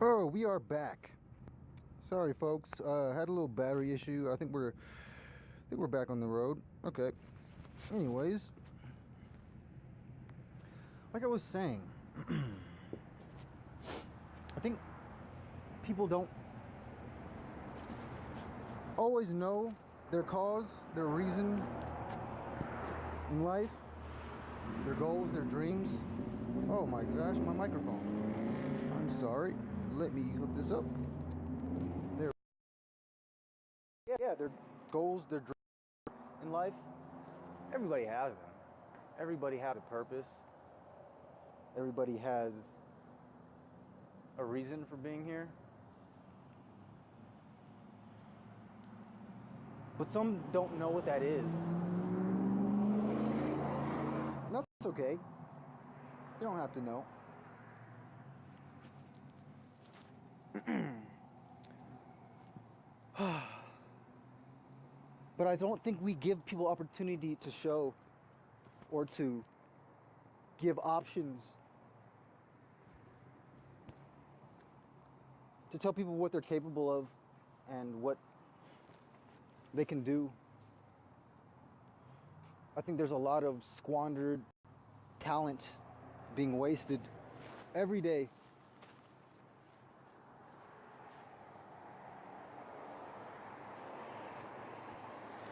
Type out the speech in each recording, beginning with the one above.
Oh, we are back. Sorry, folks. Had a little battery issue. I think we're back on the road. Okay. Anyways, like I was saying, I think people don't always know their cause, their reason in life, their goals, their dreams. Oh my gosh, my microphone. I'm sorry. Let me hook this up. There. Yeah, their goals, their dreams in life. Everybody has them. Everybody has a purpose. Everybody has a reason for being here. But some don't know what that is. And that's okay. You don't have to know. But I don't think we give people opportunity to show or to give options to tell people what they're capable of and what they can do. I think there's a lot of squandered talent being wasted every day.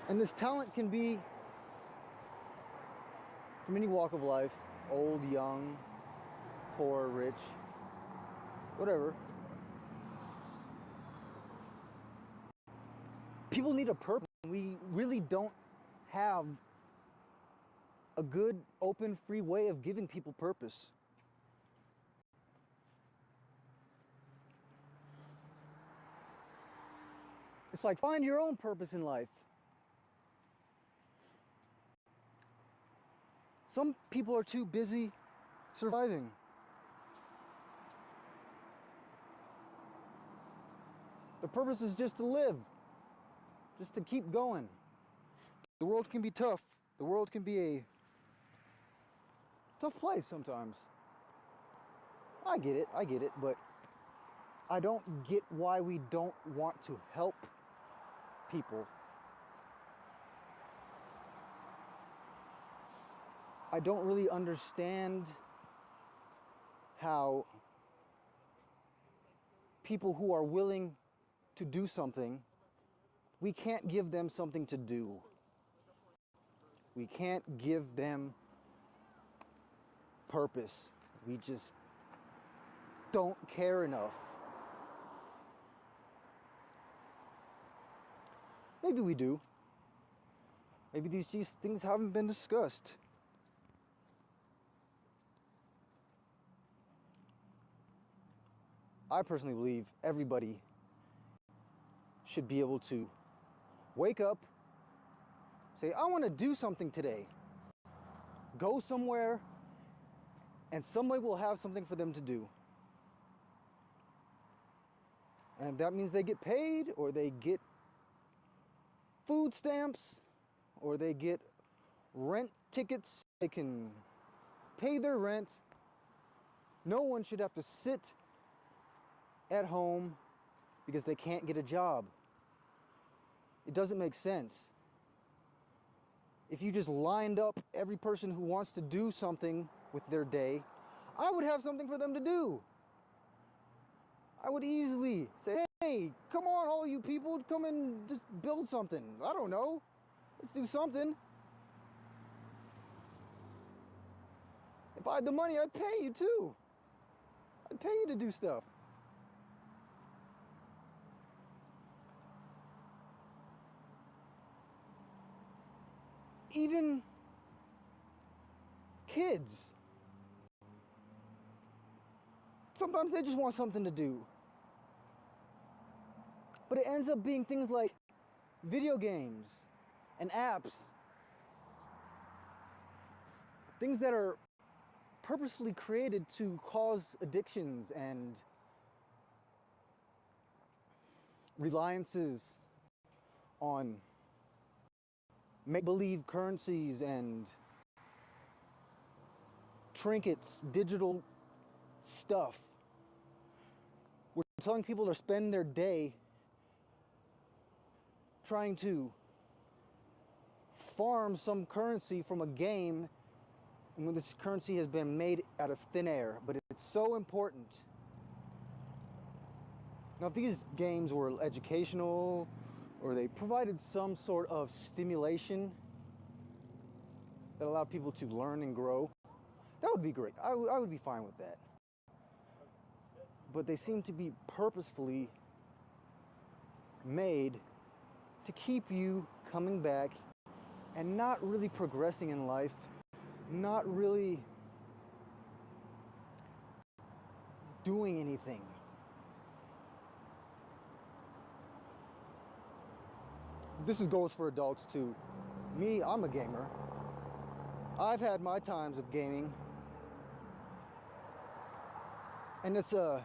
And this talent can be from any walk of life, old, young, poor, rich, whatever. People need a purpose. We really don't have a good, open, free way of giving people purpose. It's like, find your own purpose in life. Some people are too busy surviving. The purpose is just to live, just to keep going. The world can be tough. The world can be a tough place sometimes. I get it, but I don't get why we don't want to help people. I don't really understand how people who are willing to do something, we can't give them something to do. We can't give them purpose. We just don't care enough. Maybe we do. Maybe these things haven't been discussed. I personally believe everybody should be able to wake up, say, I want to do something today. Go somewhere, and somebody will have something for them to do. And if that means they get paid, or they get food stamps, or they get rent tickets, they can pay their rent. No one should have to sit at home because they can't get a job. It doesn't make sense. If you just lined up every person who wants to do something with their day, I would have something for them to do. I would easily say, hey, come on, all you people, come and just build something. I don't know. Let's do something. If I had the money, I'd pay you too. I'd pay you to do stuff. Even kids. Sometimes they just want something to do. But it ends up being things like video games and apps. Things that are purposely created to cause addictions and reliances on make-believe currencies and trinkets, digital stuff. We're telling people to spend their day trying to farm some currency from a game, and when this currency has been made out of thin air, but it's so important. Now, if these games were educational or they provided some sort of stimulation that allowed people to learn and grow, that would be great. I would be fine with that. But they seem to be purposefully made to keep you coming back and not really progressing in life, not really doing anything. This goes for adults too. Me, I'm a gamer. I've had my times of gaming, and it's a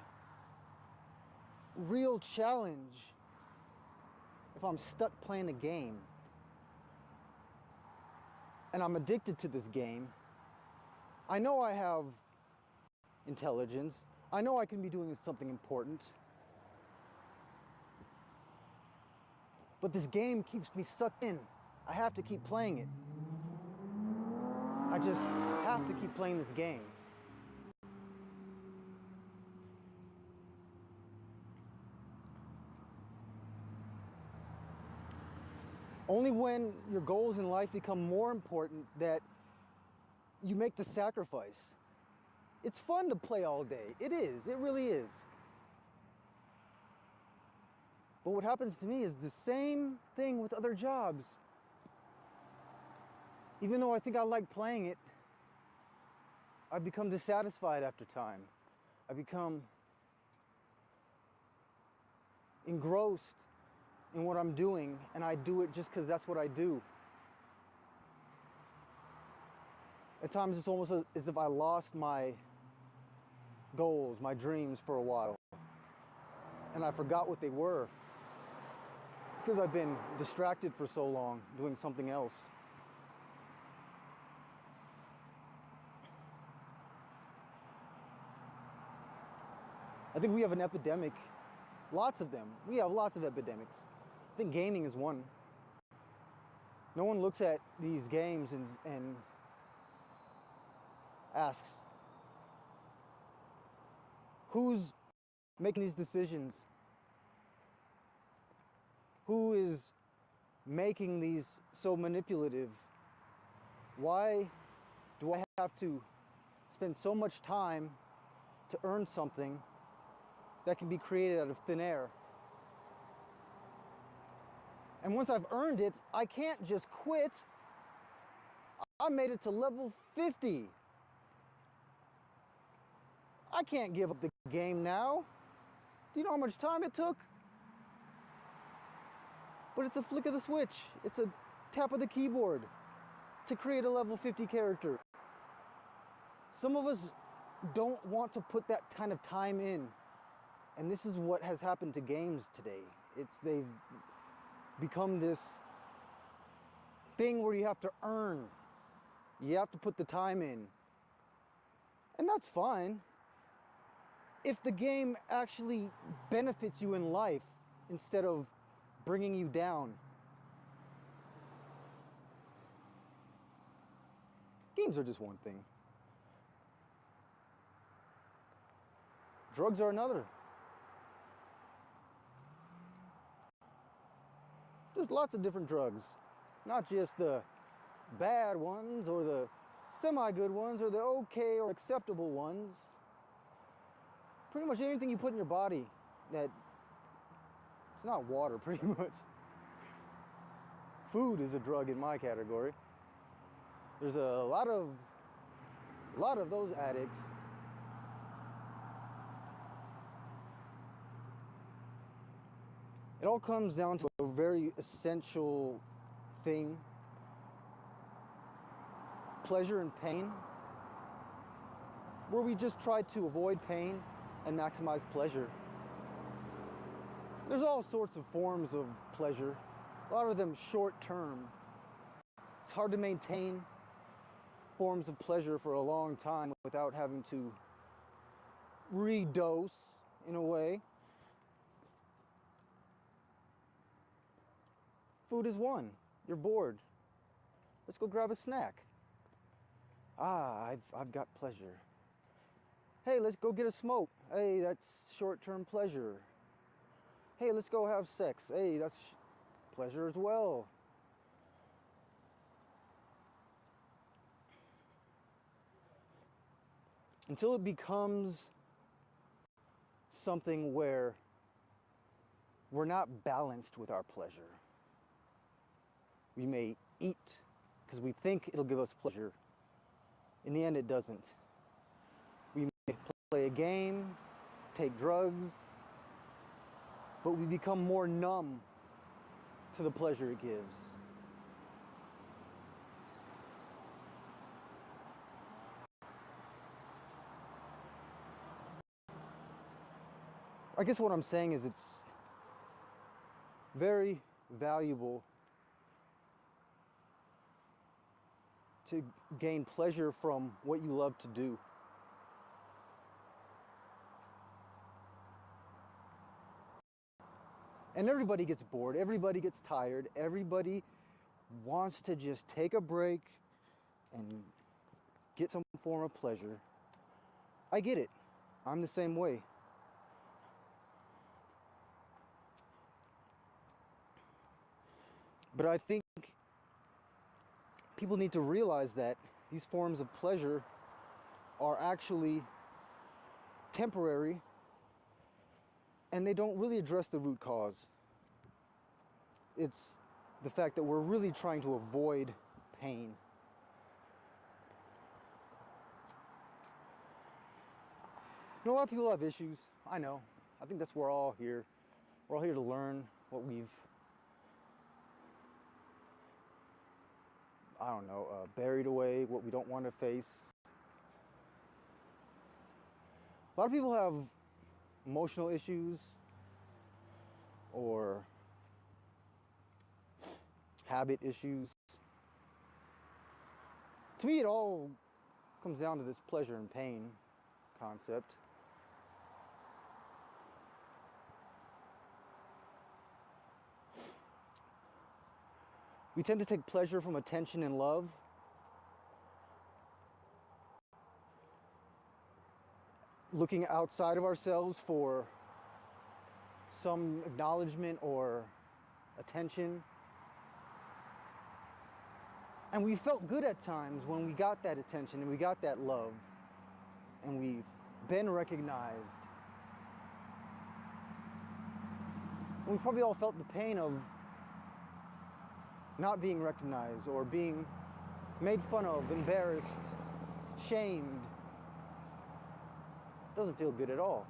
real challenge if I'm stuck playing a game and I'm addicted to this game. I know I have intelligence. I know I can be doing something important. But this game keeps me sucked in. I have to keep playing it. I just have to keep playing this game. Only when your goals in life become more important that you make the sacrifice. It's fun to play all day. It is. It really is. But what happens to me is the same thing with other jobs. Even though I think I like playing it, I become dissatisfied after time. I become engrossed in what I'm doing, and I do it just because that's what I do. At times it's almost as if I lost my goals, my dreams for a while, and I forgot what they were because I've been distracted for so long doing something else. I think we have an epidemic, lots of them. We have lots of epidemics. I think gaming is one. No one looks at these games and asks, who's making these decisions? Who is making these so manipulative? Why do I have to spend so much time to earn something that can be created out of thin air? And once I've earned it, I can't just quit. I made it to level 50. I can't give up the game now. Do you know how much time it took? But it's a flick of the switch. It's a tap of the keyboard to create a level 50 character. Some of us don't want to put that kind of time in. And this is what has happened to games today. They've become this thing where you have to earn. You have to put the time in. And that's fine if the game actually benefits you in life instead of bringing you down. Games are just one thing. Drugs are another. There's lots of different drugs, not just the bad ones or the semi-good ones or the okay or acceptable ones. Pretty much anything you put in your body that it's not water, pretty much. Food is a drug in my category. There's a lot of those addicts. It all comes down to a very essential thing: pleasure and pain, where we just try to avoid pain and maximize pleasure. There's all sorts of forms of pleasure, a lot of them short-term. It's hard to maintain forms of pleasure for a long time without having to redose in a way. Food is one. You're bored. Let's go grab a snack. I've got pleasure. Hey, let's go get a smoke. Hey, that's short-term pleasure. Hey, let's go have sex. Hey, that's pleasure as well. Until it becomes something where we're not balanced with our pleasure. We may eat because we think it'll give us pleasure. In the end, it doesn't. We may play a game, take drugs, but we become more numb to the pleasure it gives. I guess what I'm saying is it's very valuable to gain pleasure from what you love to do. And everybody gets bored, everybody gets tired, everybody wants to just take a break and get some form of pleasure. I get it. I'm the same way. But I think people need to realize that these forms of pleasure are actually temporary and they don't really address the root cause. It's the fact that we're really trying to avoid pain. You know, a lot of people have issues. I know. I think that's why we're all here. We're all here to learn what we've buried away, what we don't want to face. A lot of people have emotional issues or habit issues. To me, it all comes down to this pleasure and pain concept. We tend to take pleasure from attention and love. Looking outside of ourselves for some acknowledgement or attention. And we felt good at times when we got that attention and we got that love and we've been recognized. And we probably all felt the pain of not being recognized or being made fun of, embarrassed, shamed. Doesn't feel good at all.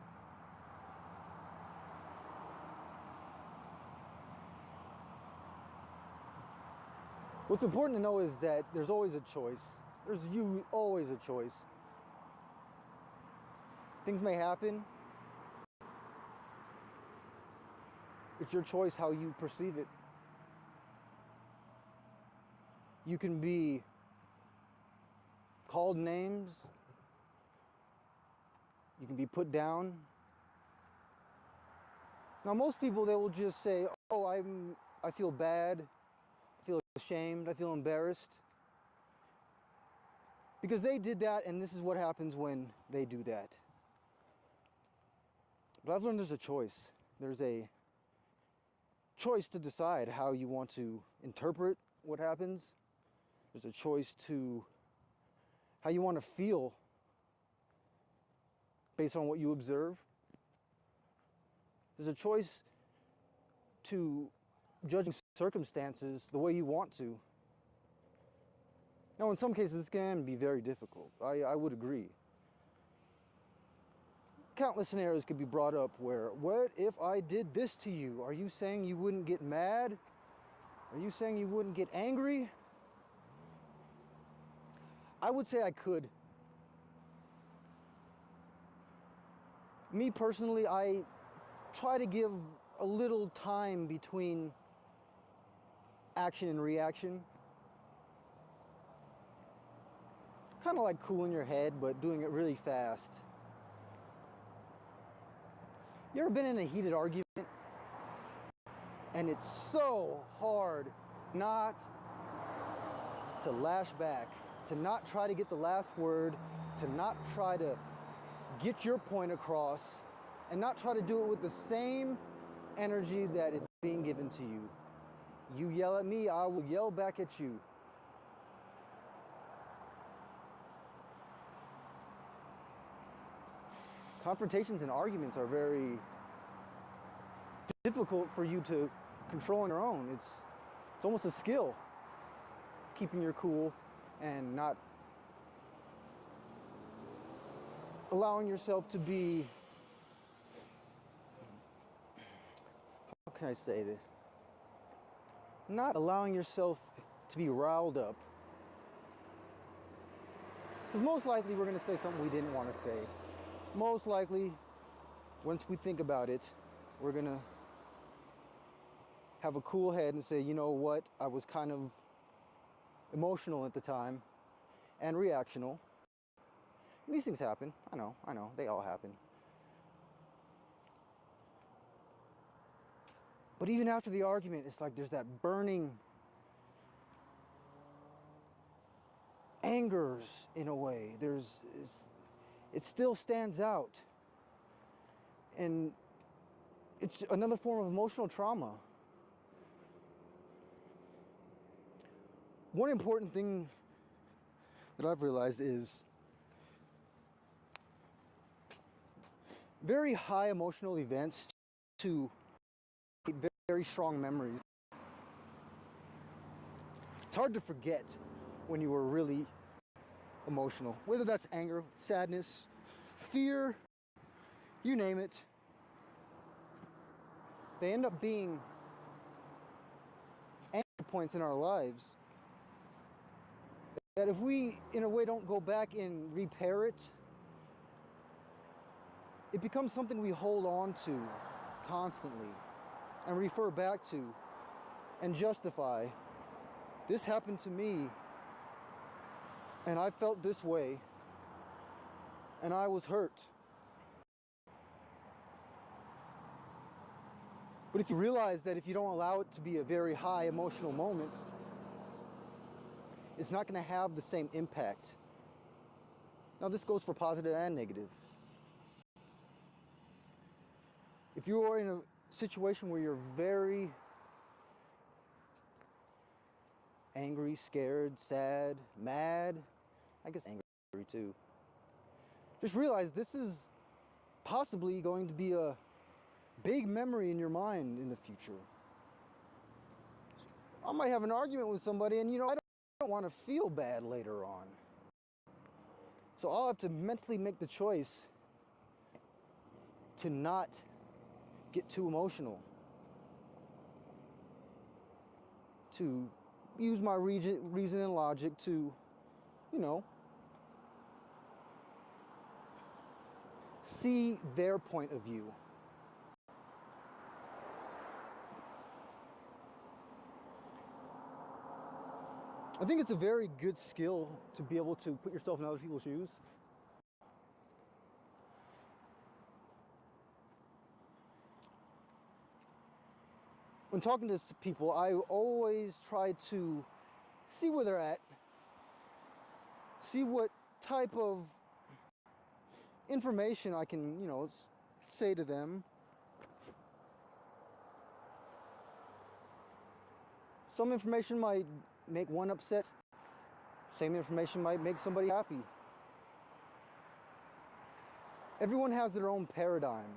What's important to know is that there's always a choice. There's always a choice. Things may happen. It's your choice how you perceive it. You can be called names. You can be put down. Now, most people, they will just say, oh, I feel bad, I feel ashamed, I feel embarrassed. Because they did that, and this is what happens when they do that. But I've learned there's a choice. There's a choice to decide how you want to interpret what happens. There's a choice to how you want to feel based on what you observe. There's a choice to judging circumstances the way you want to. Now, in some cases, this can be very difficult. I would agree. Countless scenarios could be brought up where, what if I did this to you? Are you saying you wouldn't get mad? Are you saying you wouldn't get angry? I would say I could. Me personally, I try to give a little time between action and reaction. Kind of like cooling your head, but doing it really fast. You ever been in a heated argument And it's so hard not to lash back, to not try to get the last word, to not try to get your point across, and not try to do it with the same energy that is being given to you. You yell at me, I will yell back at you. Confrontations and arguments are very difficult for you to control on your own. It's almost a skill, keeping your cool and not allowing yourself to be, how can I say this? Not allowing yourself to be riled up. Because most likely we're going to say something we didn't want to say. Most likely, once we think about it, we're going to have a cool head and say, you know what, I was kind of emotional at the time and reactional. These things happen. I know, they all happen. But even after the argument, it's like there's that burning angers in a way. It still stands out. And it's another form of emotional trauma. One important thing that I've realized is very high emotional events to very strong memories. It's hard to forget when you were really emotional, whether that's anger, sadness, fear, you name it. They end up being anchor points in our lives that if we, in a way, don't go back and repair it, it becomes something we hold on to constantly and refer back to and justify. This happened to me, and I felt this way, and I was hurt. But if you realize that if you don't allow it to be a very high emotional moment, it's not going to have the same impact. Now, this goes for positive and negative. If you are in a situation where you're very angry, scared, sad, mad, I guess angry too, just realize this is possibly going to be a big memory in your mind in the future. I might have an argument with somebody and I don't want to feel bad later on. So I'll have to mentally make the choice to not get too emotional, to use my reason and logic to, see their point of view. I think it's a very good skill to be able to put yourself in other people's shoes. When talking to people, I always try to see where they're at, see what type of information I can, say to them. Some information might make one upset. Same information might make somebody happy. Everyone has their own paradigm.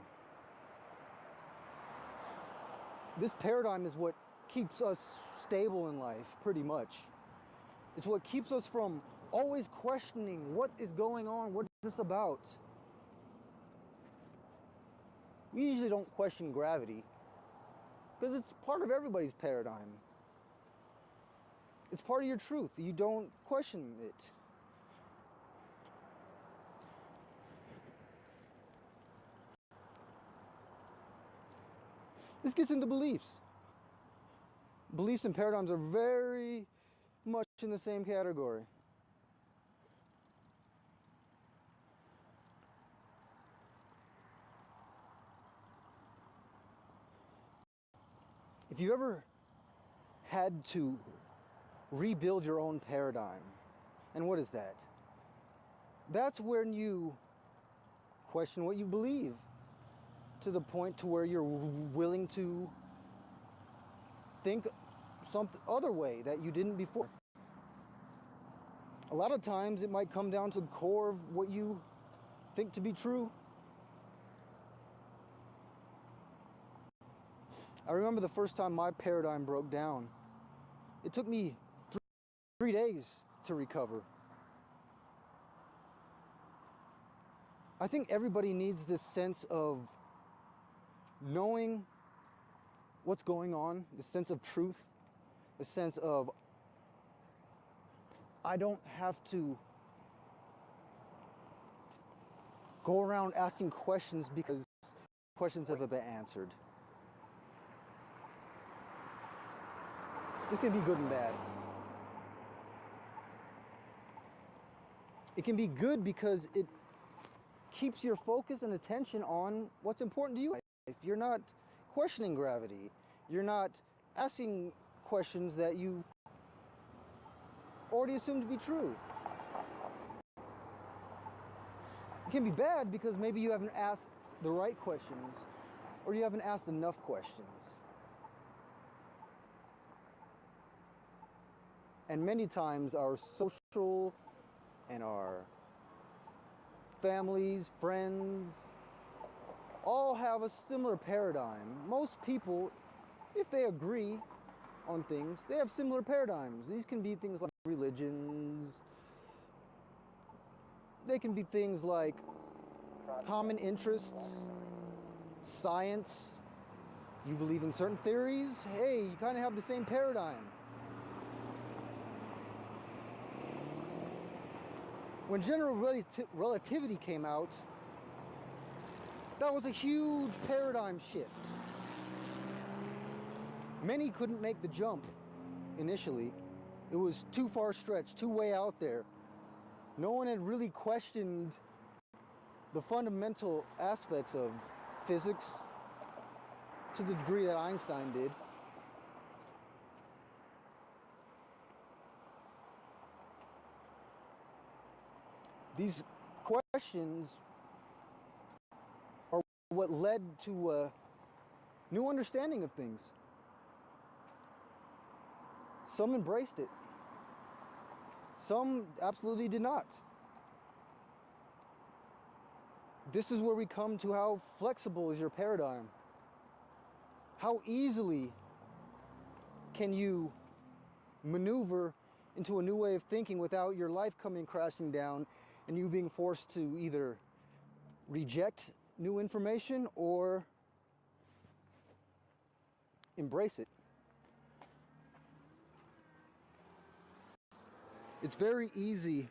This paradigm is what keeps us stable in life, pretty much. It's what keeps us from always questioning what is going on, what is this about? We usually don't question gravity because it's part of everybody's paradigm. It's part of your truth. You don't question it. This gets into beliefs. Beliefs and paradigms are very much in the same category. If you ever had to rebuild your own paradigm, and what is that? That's when you question what you believe to the point to where you're willing to think some other way that you didn't before. A lot of times it might come down to the core of what you think to be true. I remember the first time my paradigm broke down. It took me 3 days to recover. I think everybody needs this sense of knowing what's going on, the sense of truth, the sense of I don't have to go around asking questions because questions haven't been answered. This can be good and bad. It can be good because it keeps your focus and attention on what's important to you. If you're not questioning gravity, you're not asking questions that you already assumed to be true. It can be bad because maybe you haven't asked the right questions or you haven't asked enough questions. And many times our social and our families, friends, all have a similar paradigm. Most people, if they agree on things, they have similar paradigms. These can be things like religions. They can be things like common interests, science. You believe in certain theories, hey, you kind of have the same paradigm. When general relativity came out, that was a huge paradigm shift. Many couldn't make the jump initially. It was too far stretched, too way out there. No one had really questioned the fundamental aspects of physics to the degree that Einstein did. These questions are what led to a new understanding of things. Some embraced it. Some absolutely did not. This is where we come to how flexible is your paradigm. How easily can you maneuver into a new way of thinking without your life coming crashing down and you being forced to either reject new information or embrace it. It's very easy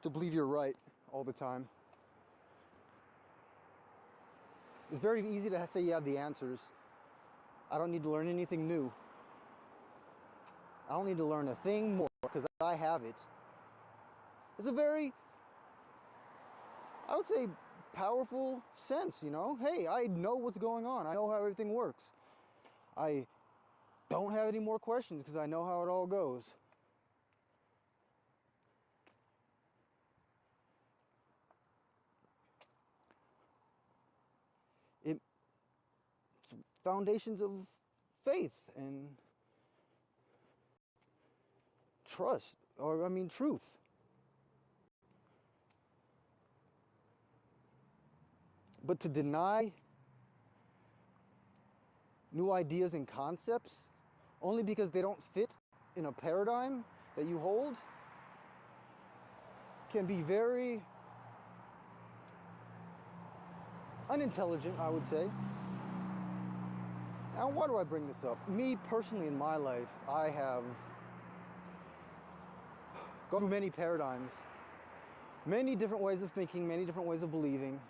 to believe you're right all the time. It's very easy to say you have the answers. I don't need to learn anything new. I don't need to learn a thing more because I have it. It's a very, I would say, powerful sense, you know? Hey, I know what's going on. I know how everything works. I don't have any more questions because I know how it all goes. It's foundations of faith and trust, truth. But to deny new ideas and concepts only because they don't fit in a paradigm that you hold can be very unintelligent, I would say. Now, why do I bring this up? Me personally in my life, I have gone through many paradigms, many different ways of thinking, many different ways of believing.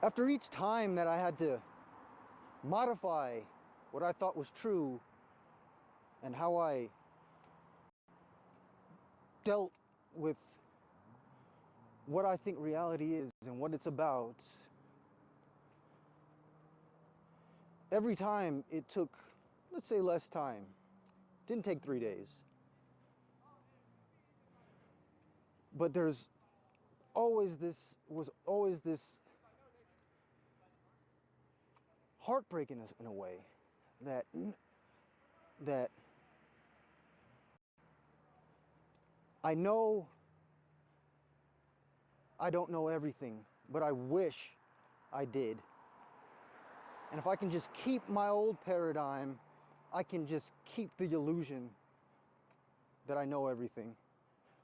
After each time that I had to modify what I thought was true and how I dealt with what I think reality is and what it's about, every time it took, let's say, less time. Didn't take 3 days. But was always this heartbreak in a way that I know I don't know everything, but I wish I did. And if I can just keep my old paradigm, I can just keep the illusion that I know everything.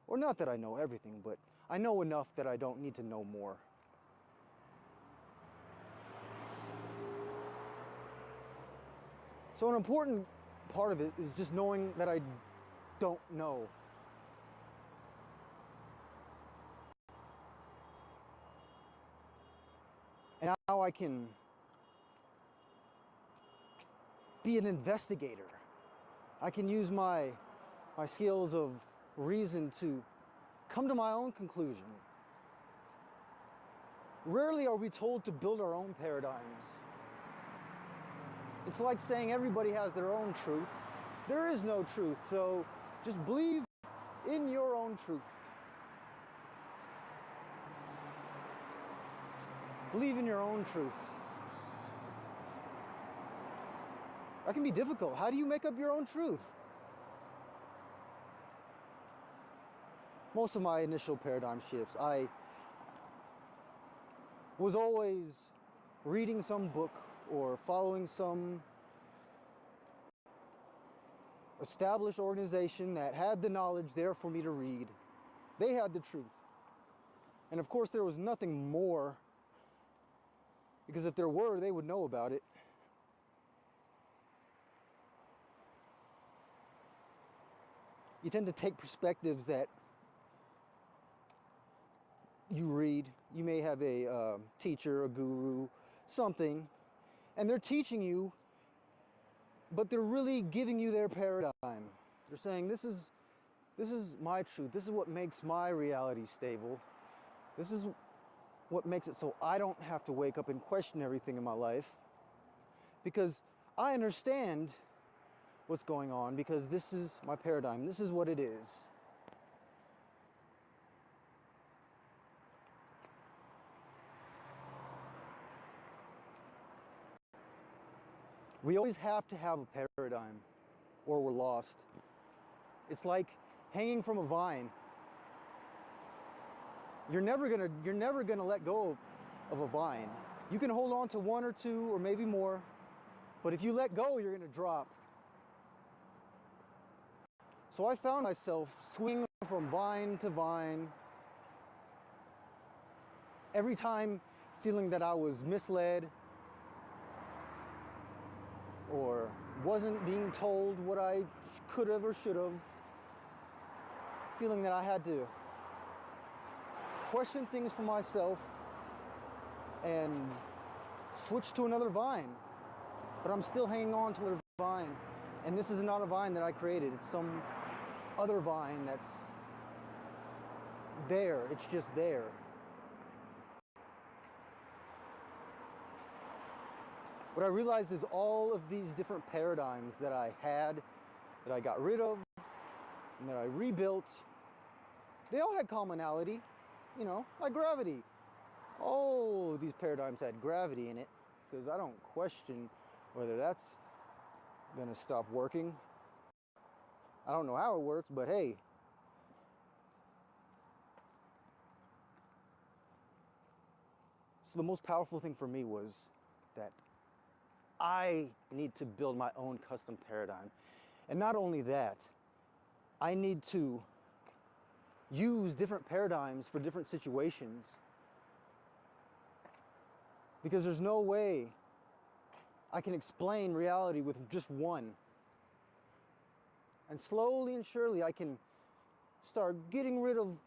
Or not that I know everything, but I know enough that I don't need to know more. So an important part of it is just knowing that I don't know. And now I can be an investigator. I can use my skills of reason to come to my own conclusion. Rarely are we told to build our own paradigms. It's like saying everybody has their own truth. There is no truth, so just believe in your own truth. Believe in your own truth. That can be difficult. How do you make up your own truth? Most of my initial paradigm shifts, I was always reading some book or following some established organization that had the knowledge there for me to read. They had the truth. And of course there was nothing more, because if there were, they would know about it. You tend to take perspectives that you read. You may have a teacher, a guru, something, and they're teaching you, but they're really giving you their paradigm. They're saying, this is my truth. This is what makes my reality stable. This is what makes it so I don't have to wake up and question everything in my life, because I understand what's going on, because this is my paradigm. This is what it is. We always have to have a paradigm or we're lost. It's like hanging from a vine. You're never gonna let go of a vine. You can hold on to one or two or maybe more, but if you let go, you're gonna drop. So I found myself swinging from vine to vine, every time feeling that I was misled or wasn't being told what I could have or should have, feeling that I had to question things for myself and switch to another vine. But I'm still hanging on to the vine. And this is not a vine that I created. It's some other vine that's there. It's just there. What I realized is all of these different paradigms that I had, that I got rid of, and that I rebuilt, they all had commonality, you know, like gravity. All of these paradigms had gravity in it, because I don't question whether that's gonna stop working. I don't know how it works, but hey. So the most powerful thing for me was that I need to build my own custom paradigm. And not only that, I need to use different paradigms for different situations. Because there's no way I can explain reality with just one. And slowly and surely I can start getting rid of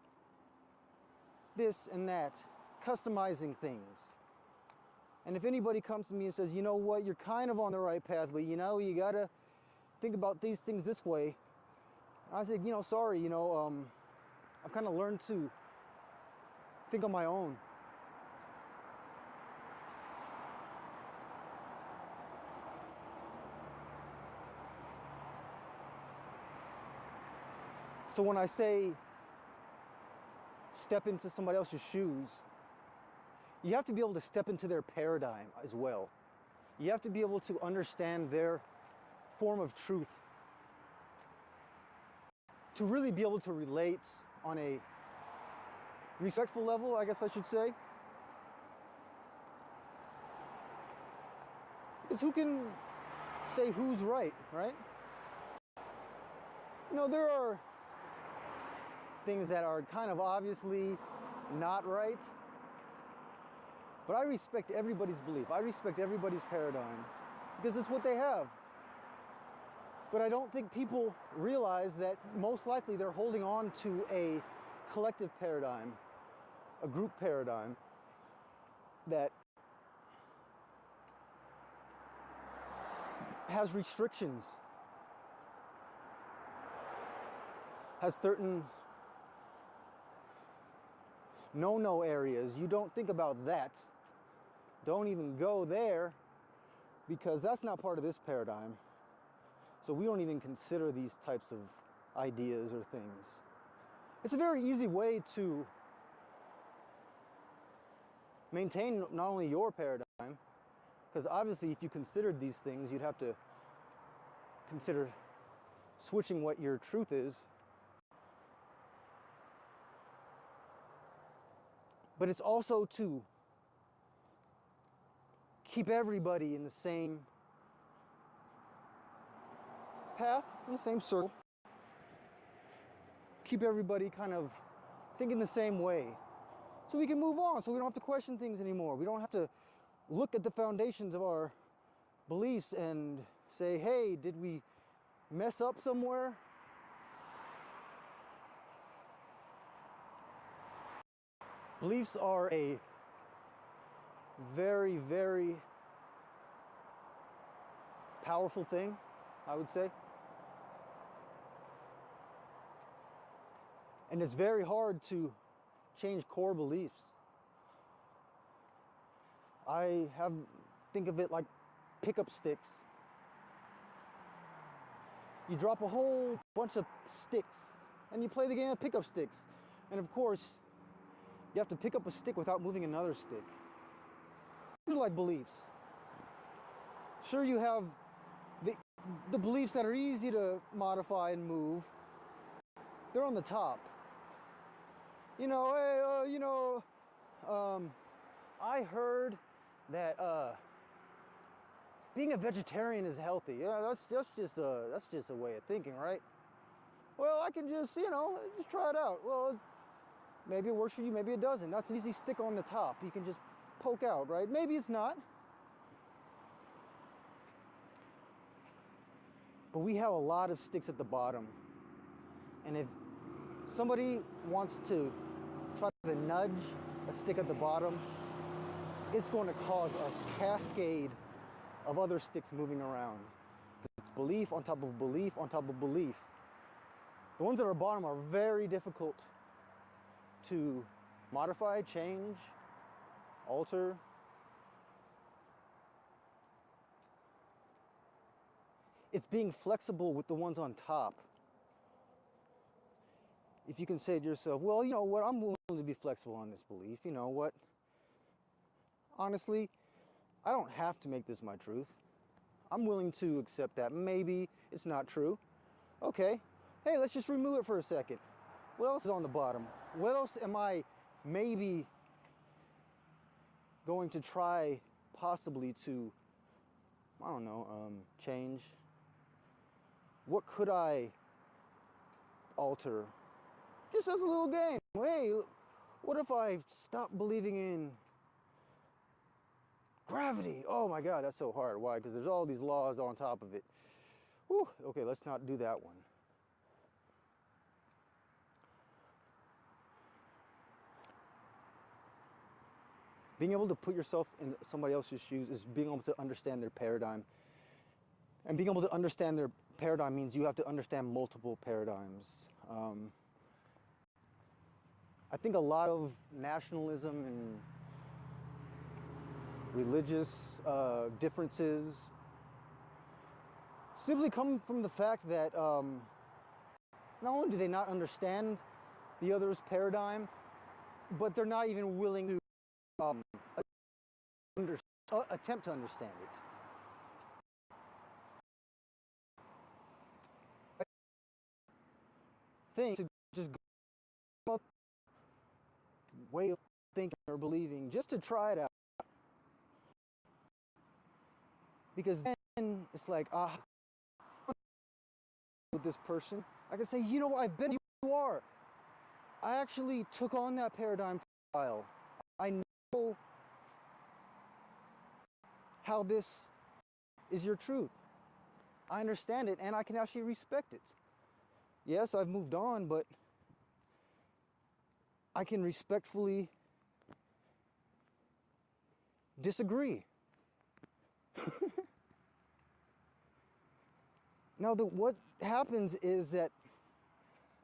this and that, customizing things. And if anybody comes to me and says, you know what, you're kind of on the right path, but you know, you gotta think about these things this way. I said, you know, sorry, you know, I've kind of learned to think on my own. So when I say step into somebody else's shoes, you have to be able to step into their paradigm as well. You have to be able to understand their form of truth to really be able to relate on a respectful level, I guess I should say. Because who can say who's right, right? You know, there are things that are kind of obviously not right, but I respect everybody's belief. I respect everybody's paradigm because it's what they have. But I don't think people realize that most likely they're holding on to a collective paradigm, a group paradigm that has restrictions, has certain no-no areas. You don't think about that. Don't even go there because that's not part of this paradigm. So we don't even consider these types of ideas or things. It's a very easy way to maintain not only your paradigm, because obviously if you considered these things, you'd have to consider switching what your truth is. But it's also to keep everybody in the same path, in the same circle. Keep everybody kind of thinking the same way. So we can move on, so we don't have to question things anymore. We don't have to look at the foundations of our beliefs and say, hey, did we mess up somewhere? Beliefs are a very, very powerful thing, I would say. And it's very hard to change core beliefs. Think of it like pickup sticks. You drop a whole bunch of sticks and you play the game of pickup sticks. And of course, you have to pick up a stick without moving another stick. They're like beliefs. Sure, you have the beliefs that are easy to modify and move. They're on the top. You know, hey, I heard that being a vegetarian is healthy. Yeah, that's just a way of thinking, right? Well, I can just try it out. Well, maybe it works for you, maybe it doesn't. That's an easy stick on the top. You can just poke out, right? Maybe it's not. But we have a lot of sticks at the bottom. And if somebody wants to try to nudge a stick at the bottom, it's going to cause a cascade of other sticks moving around. It's belief on top of belief on top of belief. The ones that are bottom are very difficult to modify, change, alter. It's being flexible with the ones on top. If you can say to yourself, well, you know what, I'm willing to be flexible on this belief. You know what? Honestly, I don't have to make this my truth. I'm willing to accept that. Maybe it's not true. Okay. Hey, let's just remove it for a second. What else is on the bottom? What else am I maybe going to try possibly to, I don't know, change? What could I alter? Just as a little game. Hey, what if I stop believing in gravity? Oh my God, that's so hard. Why? Because there's all these laws on top of it. Whew. Okay, let's not do that one. Being able to put yourself in somebody else's shoes is being able to understand their paradigm. And being able to understand their paradigm means you have to understand multiple paradigms. I think a lot of nationalism and religious differences simply come from the fact that not only do they not understand the other's paradigm, but they're not even willing to attempt to understand it. Thing to just go up way of thinking or believing just to try it out, because then it's like with this person I can say, you know, I've been you are. I actually took on that paradigm for a while. I know how this is your truth. I understand it and I can actually respect it. Yes, I've moved on, but I can respectfully disagree. Now, what happens is that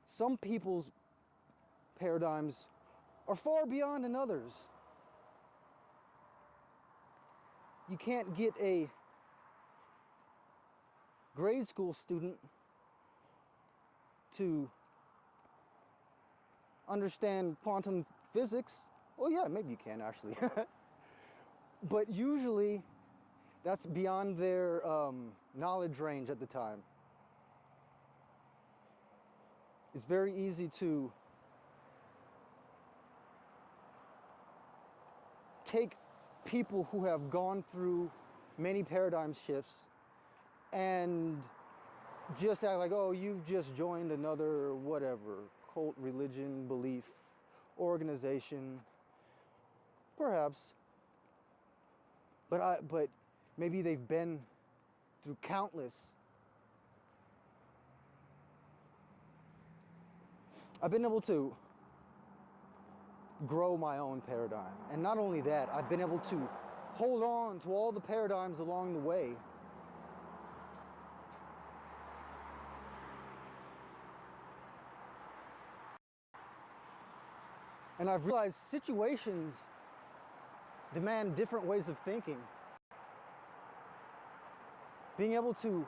some people's paradigms are far beyond another's. You can't get a grade school student to understand quantum physics. Well, yeah, maybe you can actually. But usually that's beyond their knowledge range at the time. It's very easy to take people who have gone through many paradigm shifts and just act like, oh, you've just joined another whatever, cult, religion, belief, organization, perhaps. But maybe they've been through countless. I've been able to grow my own paradigm. And not only that, I've been able to hold on to all the paradigms along the way. And I've realized situations demand different ways of thinking. Being able to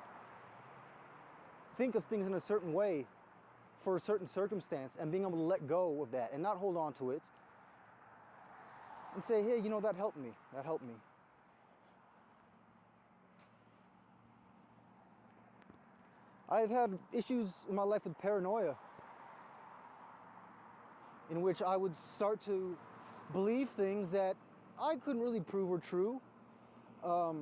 think of things in a certain way for a certain circumstance and being able to let go of that and not hold on to it and say, hey, you know, that helped me. That helped me. I've had issues in my life with paranoia, in which I would start to believe things that I couldn't really prove were true. I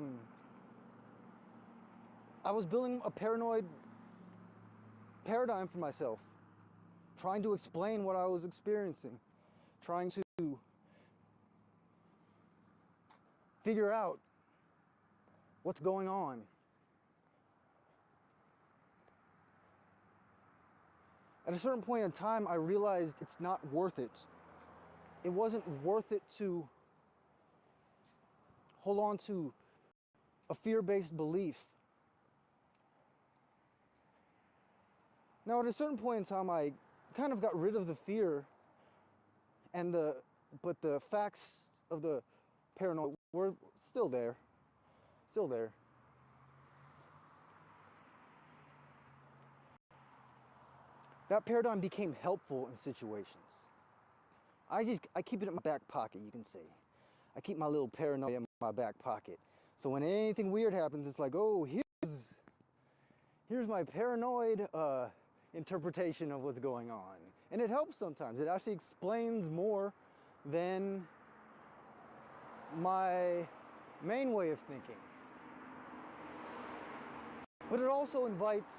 was building a paranoid paradigm for myself, trying to explain what I was experiencing, trying to figure out what's going on. At a certain point in time, I realized it's not worth it. It wasn't worth it to hold on to a fear-based belief. Now, at a certain point in time, I kind of got rid of the fear, but the facts of the paranoia were still there. Still there. That paradigm became helpful in situations. I keep it in my back pocket, you can say. I keep my little paranoia in my back pocket. So when anything weird happens, it's like, oh, here's my paranoid interpretation of what's going on. And it helps sometimes. It actually explains more than my main way of thinking. But it also invites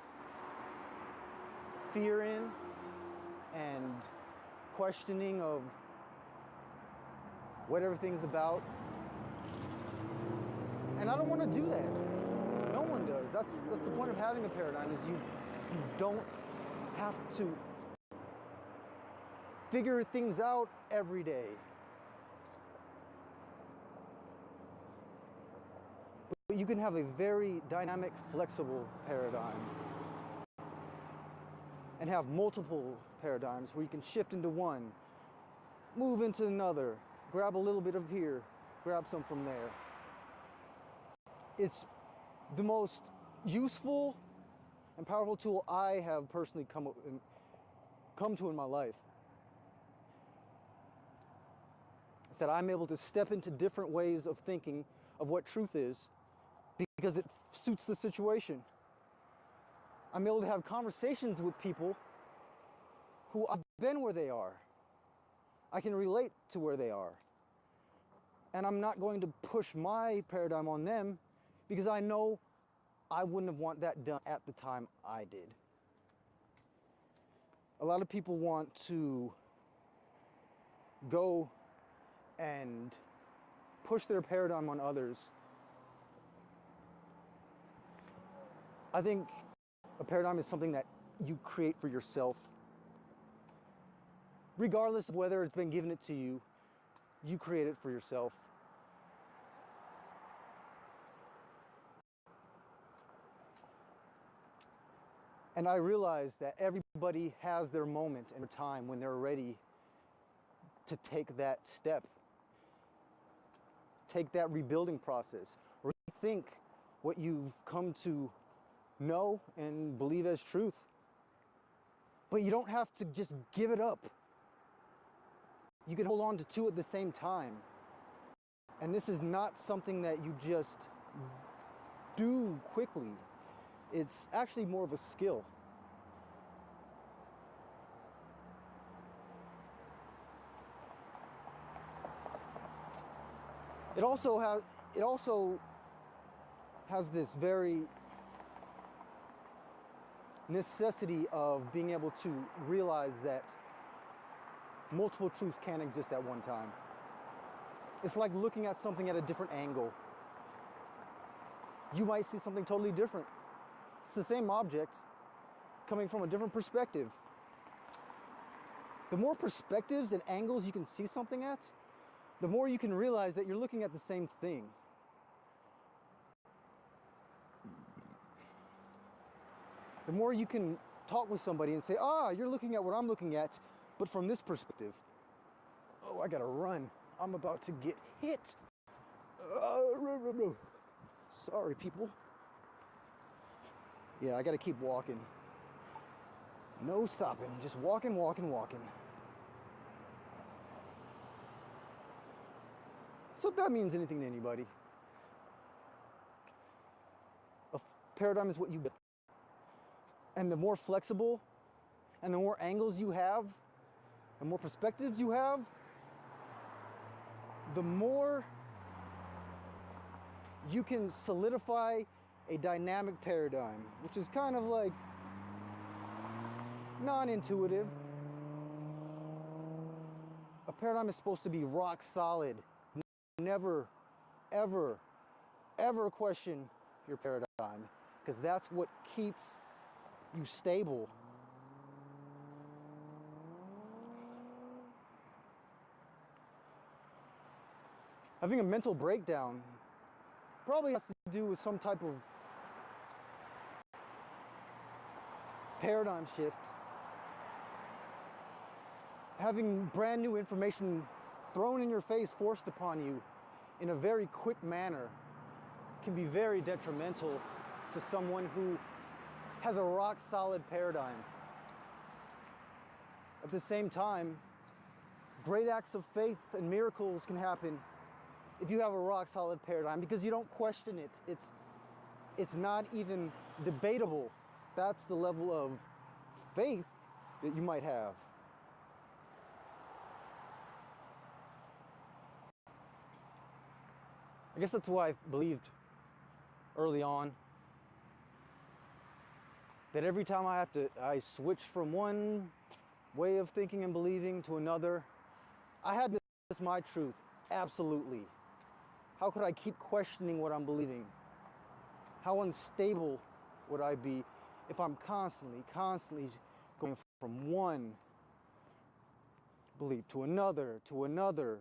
fear in and questioning of what everything's about. And I don't want to do that. No one does. That's the point of having a paradigm, is you don't have to figure things out every day. But you can have a very dynamic, flexible paradigm and have multiple paradigms where you can shift into one move into another, grab a little bit of here, grab some from there. It's the most useful and powerful tool I have personally come to in my life. It's that I'm able to step into different ways of thinking of what truth is because it suits the situation. I'm able to have conversations with people who I've been where they are. I can relate to where they are. And I'm not going to push my paradigm on them because I know I wouldn't have wanted that done at the time I did. A lot of people want to go and push their paradigm on others. I think a paradigm is something that you create for yourself. Regardless of whether it's been given it to you, you create it for yourself. And I realize that everybody has their moment and their time when they're ready to take that step, take that rebuilding process, rethink what you've come to know and believe as truth. But you don't have to just give it up. You can hold on to two at the same time. And this is not something that you just do quickly. It's actually more of a skill. It also has this very necessity of being able to realize that multiple truths can exist at one time. It's like looking at something at a different angle. You might see something totally different. It's the same object coming from a different perspective. The more perspectives and angles you can see something at, the more you can realize that you're looking at the same thing. The more you can talk with somebody and say, you're looking at what I'm looking at, but from this perspective. Oh, I gotta run. I'm about to get hit. Sorry, people. Yeah, I gotta keep walking. No stopping, just walking. So if that means anything to anybody, a paradigm is what you get. And the more flexible and the more angles you have, the more perspectives you have, the more you can solidify a dynamic paradigm, which is kind of like non-intuitive. A paradigm is supposed to be rock solid. Never, ever, ever question your paradigm, because that's what keeps you stable. Having a mental breakdown probably has to do with some type of paradigm shift. Having brand new information thrown in your face, forced upon you in a very quick manner can be very detrimental to someone who has a rock solid paradigm. At the same time, great acts of faith and miracles can happen if you have a rock solid paradigm because you don't question it. It's not even debatable. That's the level of faith that you might have. I guess that's why I believed early on that every time I switch from one way of thinking and believing to another, I had to miss my truth. Absolutely. How could I keep questioning what I'm believing? How unstable would I be if I'm constantly going from one belief to another, to another?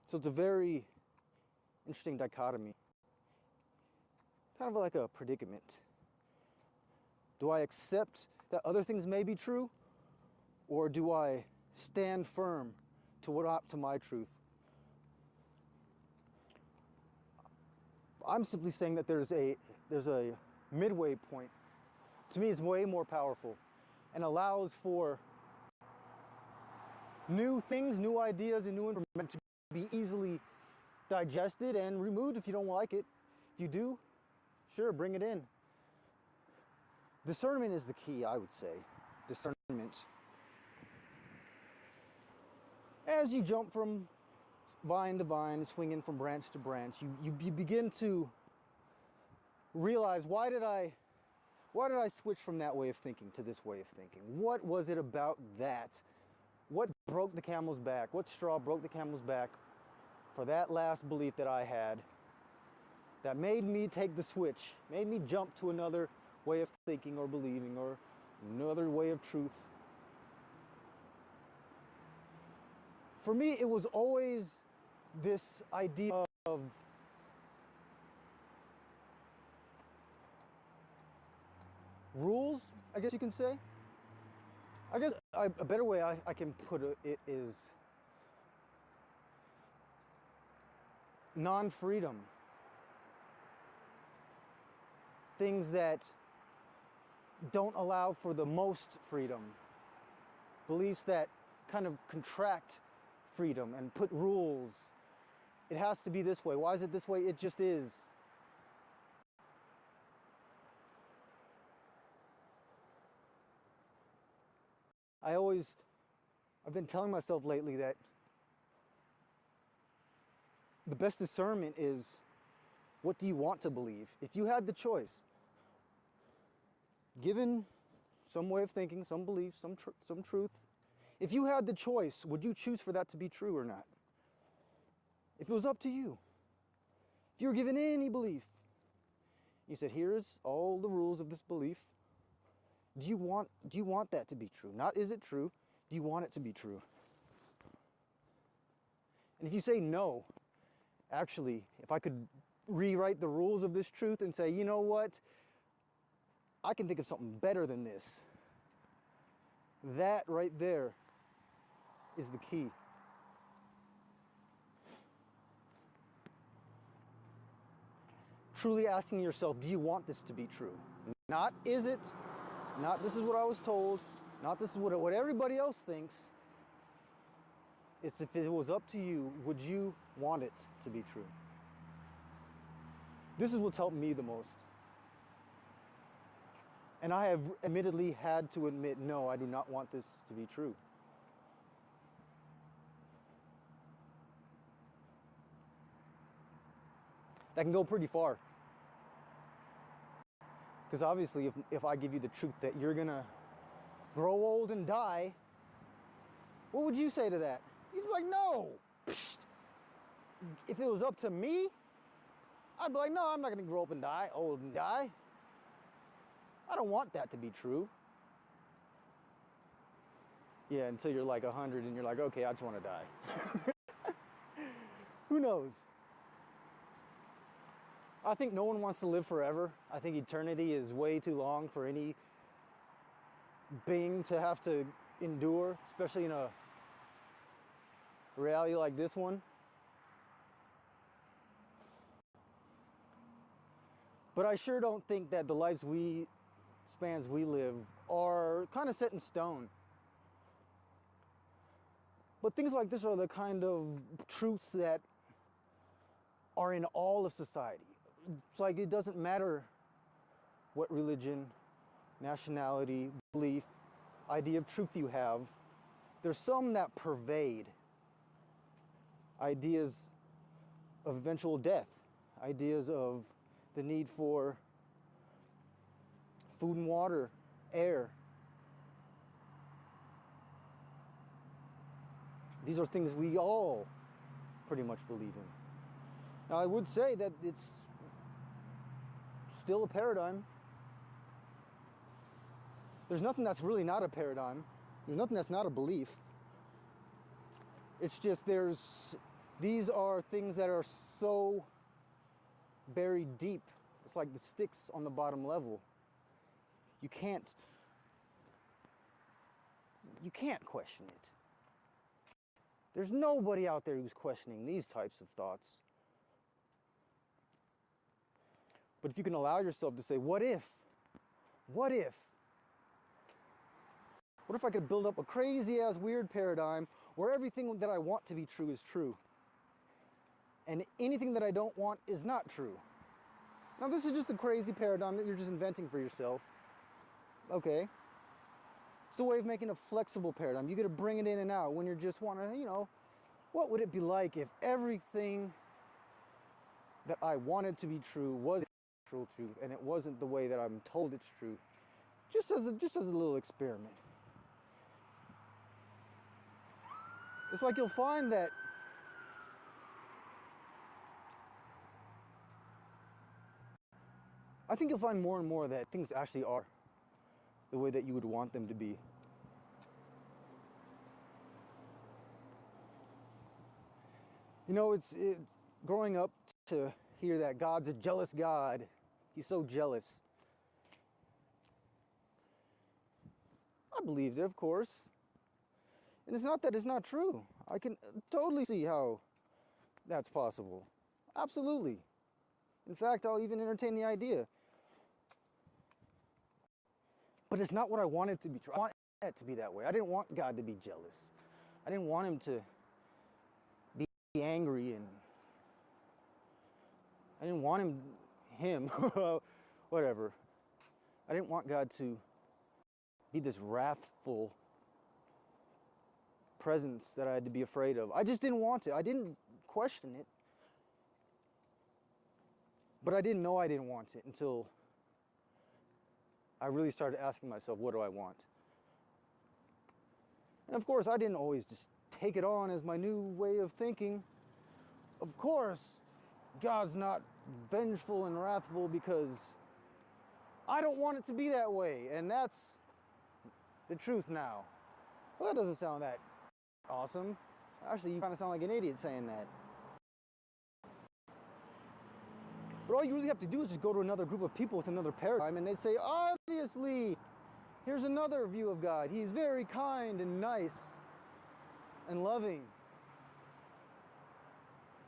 So it's a very interesting dichotomy. kind of like a predicament. Do I accept that other things may be true, or do I stand firm to my truth? I'm simply saying that there's a midway point. To me, it's way more powerful and allows for new things, new ideas, and new information to be easily digested and removed if you don't like it. If you do, sure, bring it in. Discernment is the key, I would say. Discernment. As you jump from vine to vine, swinging from branch to branch, you begin to realize, why did I switch from that way of thinking to this way of thinking? What was it about that? What broke the camel's back? What straw broke the camel's back for that last belief that I had that made me take the switch, made me jump to another way of thinking or believing or another way of truth? For me, it was always this idea of rules, I guess you can say. I guess a better way I can put it is non-freedom. Things that don't allow for the most freedom. Beliefs that kind of contract freedom and put rules. It has to be this way. Why is it this way? It just is. I've been telling myself lately that the best discernment is, what do you want to believe? If you had the choice, given some way of thinking, some belief, some truth, if you had the choice, would you choose for that to be true or not? If it was up to you, if you were given any belief, you said, here's all the rules of this belief, do you want that to be true? Not is it true, do you want it to be true? And if you say no, actually, if I could rewrite the rules of this truth and say, you know what, I can think of something better than this. That right there is the key. Truly asking yourself, do you want this to be true? Not is it, not this is what I was told, not this is what everybody else thinks. It's if it was up to you, would you want it to be true? This is what's helped me the most. And I have admittedly had to admit, no, I do not want this to be true. That can go pretty far. Because obviously, if I give you the truth that you're gonna grow old and die, what would you say to that? You'd be like, no. Psst. If it was up to me, I'd be like, no, I'm not gonna grow up and die, old and die. I don't want that to be true. Yeah, until you're like 100 and you're like, okay, I just want to die. Who knows? I think no one wants to live forever. I think eternity is way too long for any being to have to endure, especially in a reality like this one. But I sure don't think that the spans we live are kind of set in stone. But things like this are the kind of truths that are in all of society. It's like it doesn't matter what religion, nationality, belief, idea of truth you have. There's some that pervade ideas of eventual death, ideas of the need for food and water, air. These are things we all pretty much believe in. Now, I would say that it's still a paradigm. There's nothing that's really not a paradigm. There's nothing that's not a belief. It's just these are things that are so buried deep, It's like the sticks on the bottom level. You can't question it. There's nobody out there who's questioning these types of thoughts. But if you can allow yourself to say, what if? What if? What if I could build up a crazy-ass weird paradigm where everything that I want to be true is true, and anything that I don't want is not true? Now, this is just a crazy paradigm that you're just inventing for yourself. Okay. It's a way of making a flexible paradigm. You got to bring it in and out when you just want to, what would it be like if everything that I wanted to be true was actual truth, and it wasn't the way that I'm told it's true? Just as a little experiment. It's like you'll find that I think you'll find more and more that things actually are the way that you would want them to be. It's growing up to hear that God's a jealous God. He's so jealous. I believed it, of course. And it's not that it's not true. I can totally see how that's possible. Absolutely. In fact, I'll even entertain the idea. But it's not what I wanted to be true. I want it to be that way. I didn't want God to be jealous. I didn't want him to be angry, and I didn't want him, whatever. I didn't want God to be this wrathful presence that I had to be afraid of. I just didn't want it. I didn't question it. But I didn't know I didn't want it until I really started asking myself, what do I want? And of course, I didn't always just take it on as my new way of thinking. Of course, God's not vengeful and wrathful because I don't want it to be that way, and that's the truth now. Well, that doesn't sound that awesome. Actually, you kind of sound like an idiot saying that. But all you really have to do is just go to another group of people with another paradigm, and they'd say, obviously, here's another view of God. He's very kind and nice and loving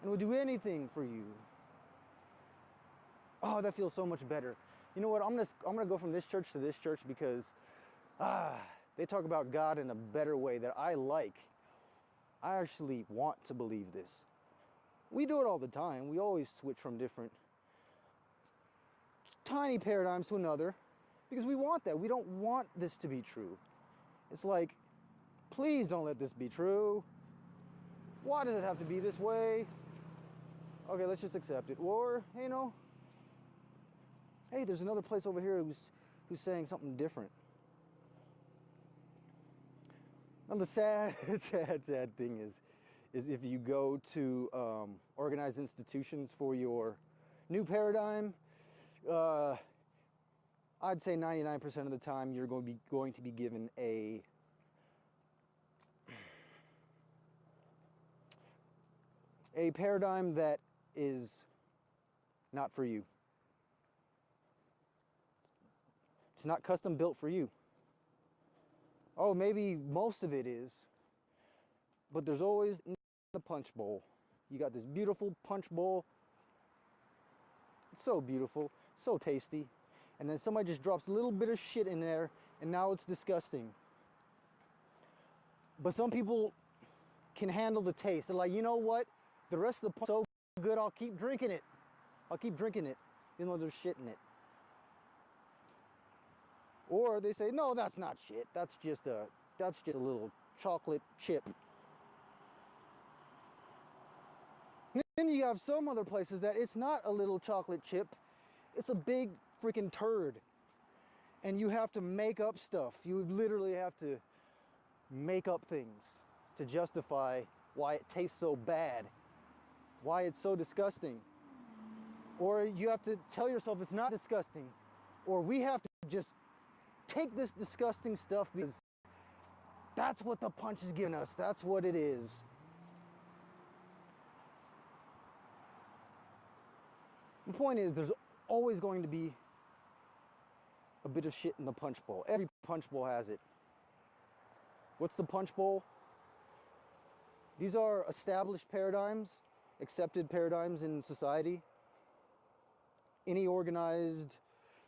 and would do anything for you. Oh, that feels so much better. You know what? I'm gonna go from this church to this church because they talk about God in a better way that I like. I actually want to believe this. We do it all the time. We always switch from different tiny paradigms to another because we want that. We don't want this to be true. It's like, please don't let this be true. Why does it have to be this way? Okay, let's just accept it. Or, hey, there's another place over here who's saying something different. Now the sad thing is if you go to organized institutions for your new paradigm, I'd say 99% of the time you're going to be given a paradigm that is not for you. It's not custom built for you. Oh, maybe most of it is, but there's always the punch bowl. You got this beautiful punch bowl. It's so beautiful, so tasty. And then somebody just drops a little bit of shit in there, and now it's disgusting. But some people can handle the taste. They're like, you know what? The rest of the punch is so good, I'll keep drinking it. I'll keep drinking it, even though there's shit in it. Or they say, no, that's not shit. That's just a little chocolate chip. Then you have some other places that it's not a little chocolate chip. It's a big freaking turd. And you have to make up stuff. You literally have to make up things to justify why it tastes so bad, why it's so disgusting. Or you have to tell yourself it's not disgusting. Or we have to just take this disgusting stuff because that's what the punch is giving us. That's what it is. The point is, there's always going to be a bit of shit in the punch bowl. Every punch bowl has it. What's the punch bowl? These are established paradigms, accepted paradigms in society. Any organized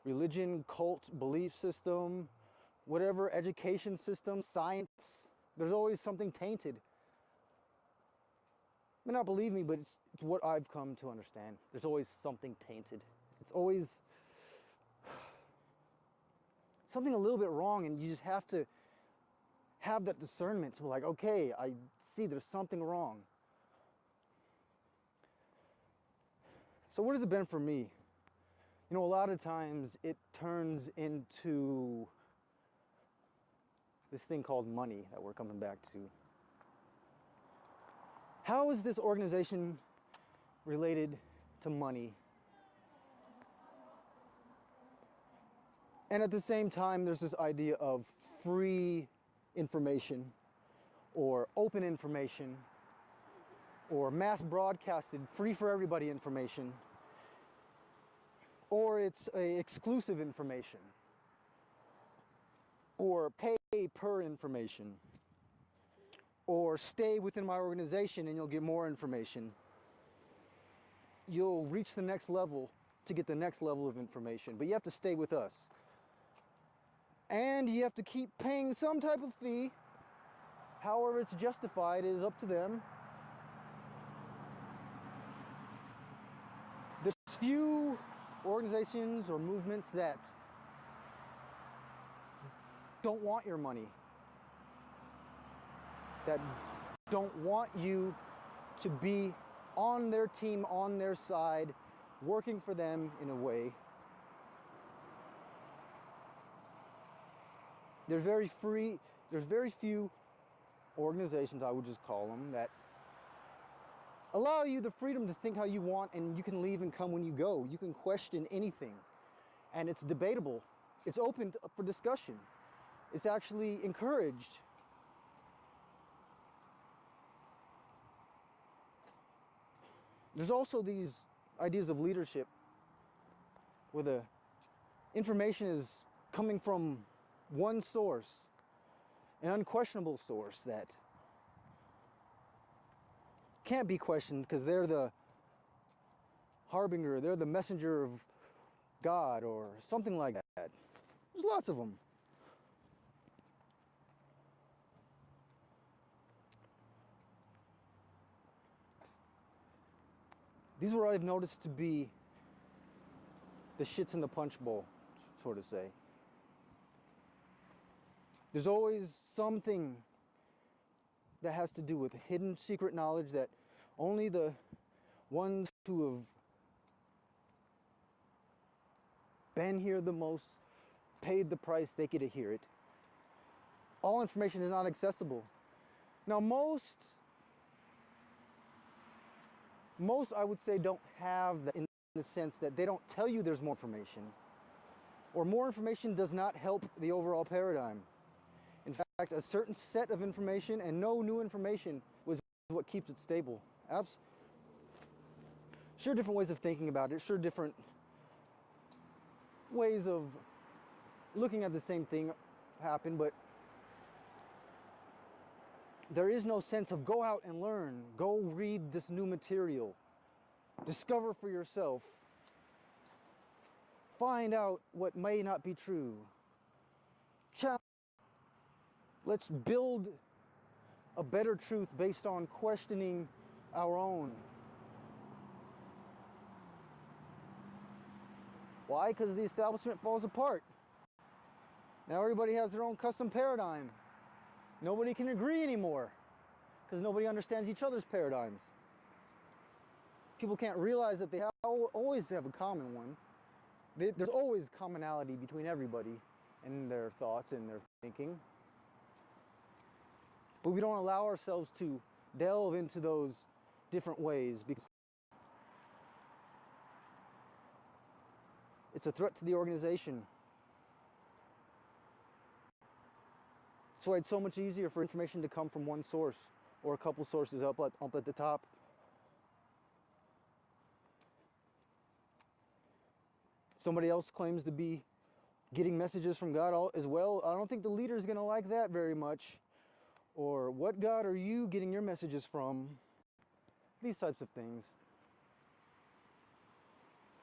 religion, cult, belief system, whatever education system, science, there's always something tainted. You may not believe me, but it's what I've come to understand. There's always something tainted. It's always something a little bit wrong, and you just have to have that discernment to be like, okay, I see there's something wrong. So what has it been for me? You know, a lot of times it turns into this thing called money that we're coming back to. How is this organization related to money? And at the same time, there's this idea of free information or open information or mass broadcasted, free for everybody information, or it's exclusive information or pay per information, or stay within my organization and you'll get more information. You'll reach the next level to get the next level of information, but you have to stay with us. And you have to keep paying some type of fee. However it's justified is up to them. There's few organizations or movements that don't want your money, that don't want you to be on their team, on their side, working for them in a way. There's very few organizations, I would just call them, that allow you the freedom to think how you want, and you can leave and come when you go. You can question anything, and it's debatable. It's open for discussion. It's actually encouraged. There's also these ideas of leadership where the information is coming from one source, an unquestionable source that can't be questioned because they're the harbinger, they're the messenger of God or something like that. There's lots of them. These are what I've noticed to be the shits in the punch bowl, sort of say. There's always something that has to do with hidden secret knowledge that only the ones who have been here the most, paid the price, they get to hear it. All information is not accessible. Now most I would say don't have that, in the sense that they don't tell you there's more information, or more information does not help the overall paradigm. In fact, a certain set of information and no new information was what keeps it stable. Sure, different ways of thinking about it, sure, different ways of looking at the same thing happen, but there is no sense of go out and learn, go read this new material, discover for yourself, find out what may not be true. Let's build a better truth based on questioning our own. Why? Because the establishment falls apart. Now everybody has their own custom paradigm. Nobody can agree anymore because nobody understands each other's paradigms. People can't realize that they always have a common one. There's always commonality between everybody and their thoughts and their thinking. But we don't allow ourselves to delve into those different ways because it's a threat to the organization. That's why it's so much easier for information to come from one source or a couple sources up at the top. Somebody else claims to be getting messages from God as well. I don't think the leader is going to like that very much. Or what God are you getting your messages from? These types of things.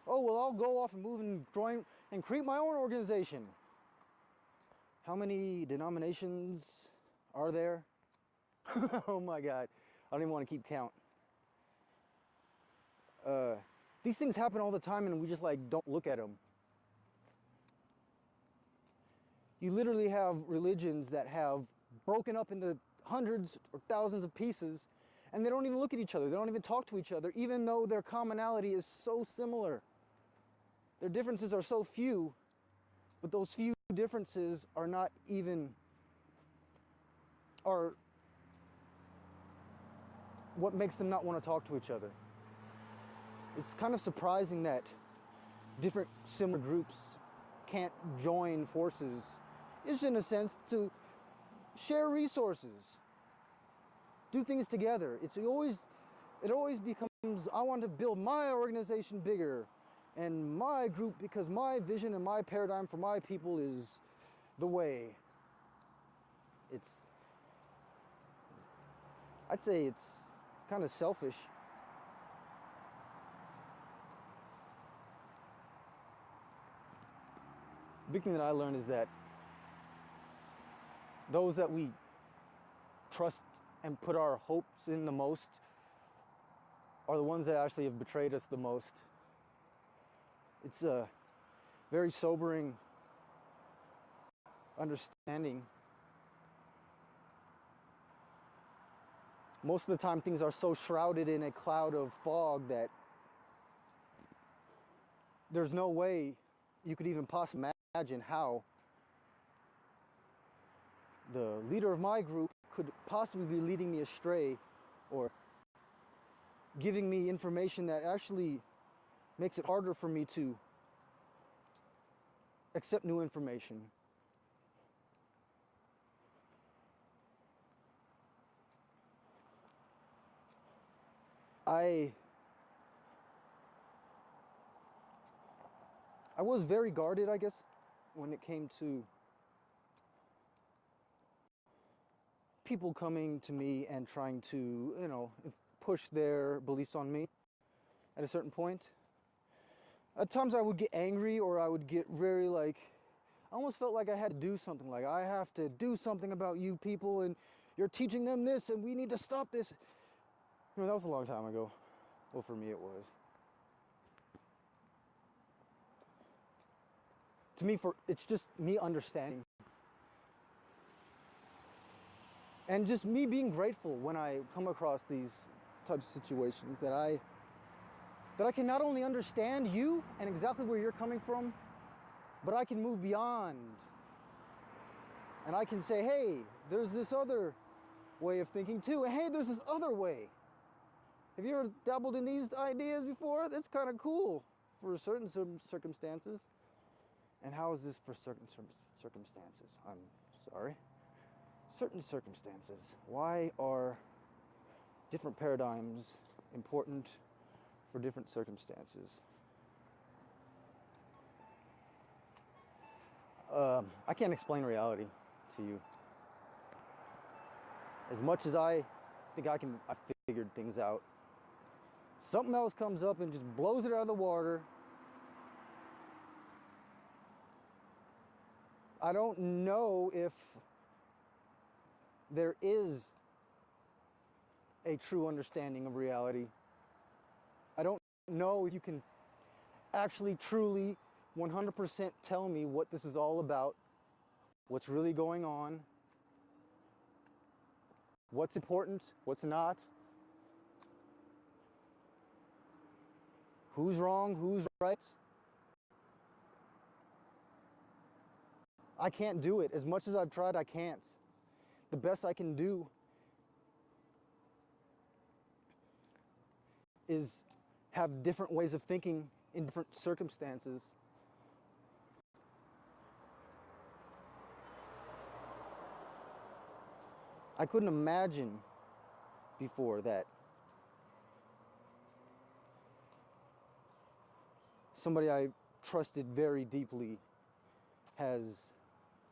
Oh, well, I'll go off and move and join and create my own organization. How many denominations are there? Oh my God, I don't even want to keep count. These things happen all the time and we just like don't look at them. You literally have religions that have broken up into hundreds or thousands of pieces and they don't even look at each other. They don't even talk to each other, even though their commonality is so similar. Their differences are so few, but those few differences are not even, are what makes them not want to talk to each other. It's kind of surprising that different similar groups can't join forces, just in a sense to share resources, do things together. It always becomes, I want to build my organization bigger and my group because my vision and my paradigm for my people is the way. I'd say it's kind of selfish. The big thing that I learned is that those that we trust and put our hopes in the most are the ones that actually have betrayed us the most. It's a very sobering understanding. Most of the time things are so shrouded in a cloud of fog that there's no way you could even possibly imagine how the leader of my group could possibly be leading me astray or giving me information that actually makes it harder for me to accept new information. I was very guarded, I guess, when it came to people coming to me and trying to, push their beliefs on me at a certain point. At times I would get angry or I would get very I almost felt like I had to do something. Like I have to do something about you people and you're teaching them this and we need to stop this. That was a long time ago. Well, for me it was. To me, it's just me understanding. And just me being grateful when I come across these types of situations that I can not only understand you and exactly where you're coming from, but I can move beyond. And I can say, hey, there's this other way of thinking too. And hey, there's this other way. Have you ever dabbled in these ideas before? That's kind of cool for certain circumstances. And how is this for certain circumstances? I'm sorry. Certain circumstances. Why are different paradigms important for different circumstances? I can't explain reality to you. As much as I think I figured things out. Something else comes up and just blows it out of the water. I don't know if there is a true understanding of reality. I don't know if you can actually, truly, 100% tell me what this is all about, what's really going on, what's important, what's not, who's wrong, who's right. I can't do it. As much as I've tried, I can't. The best I can do is have different ways of thinking in different circumstances. I couldn't imagine before that somebody I trusted very deeply has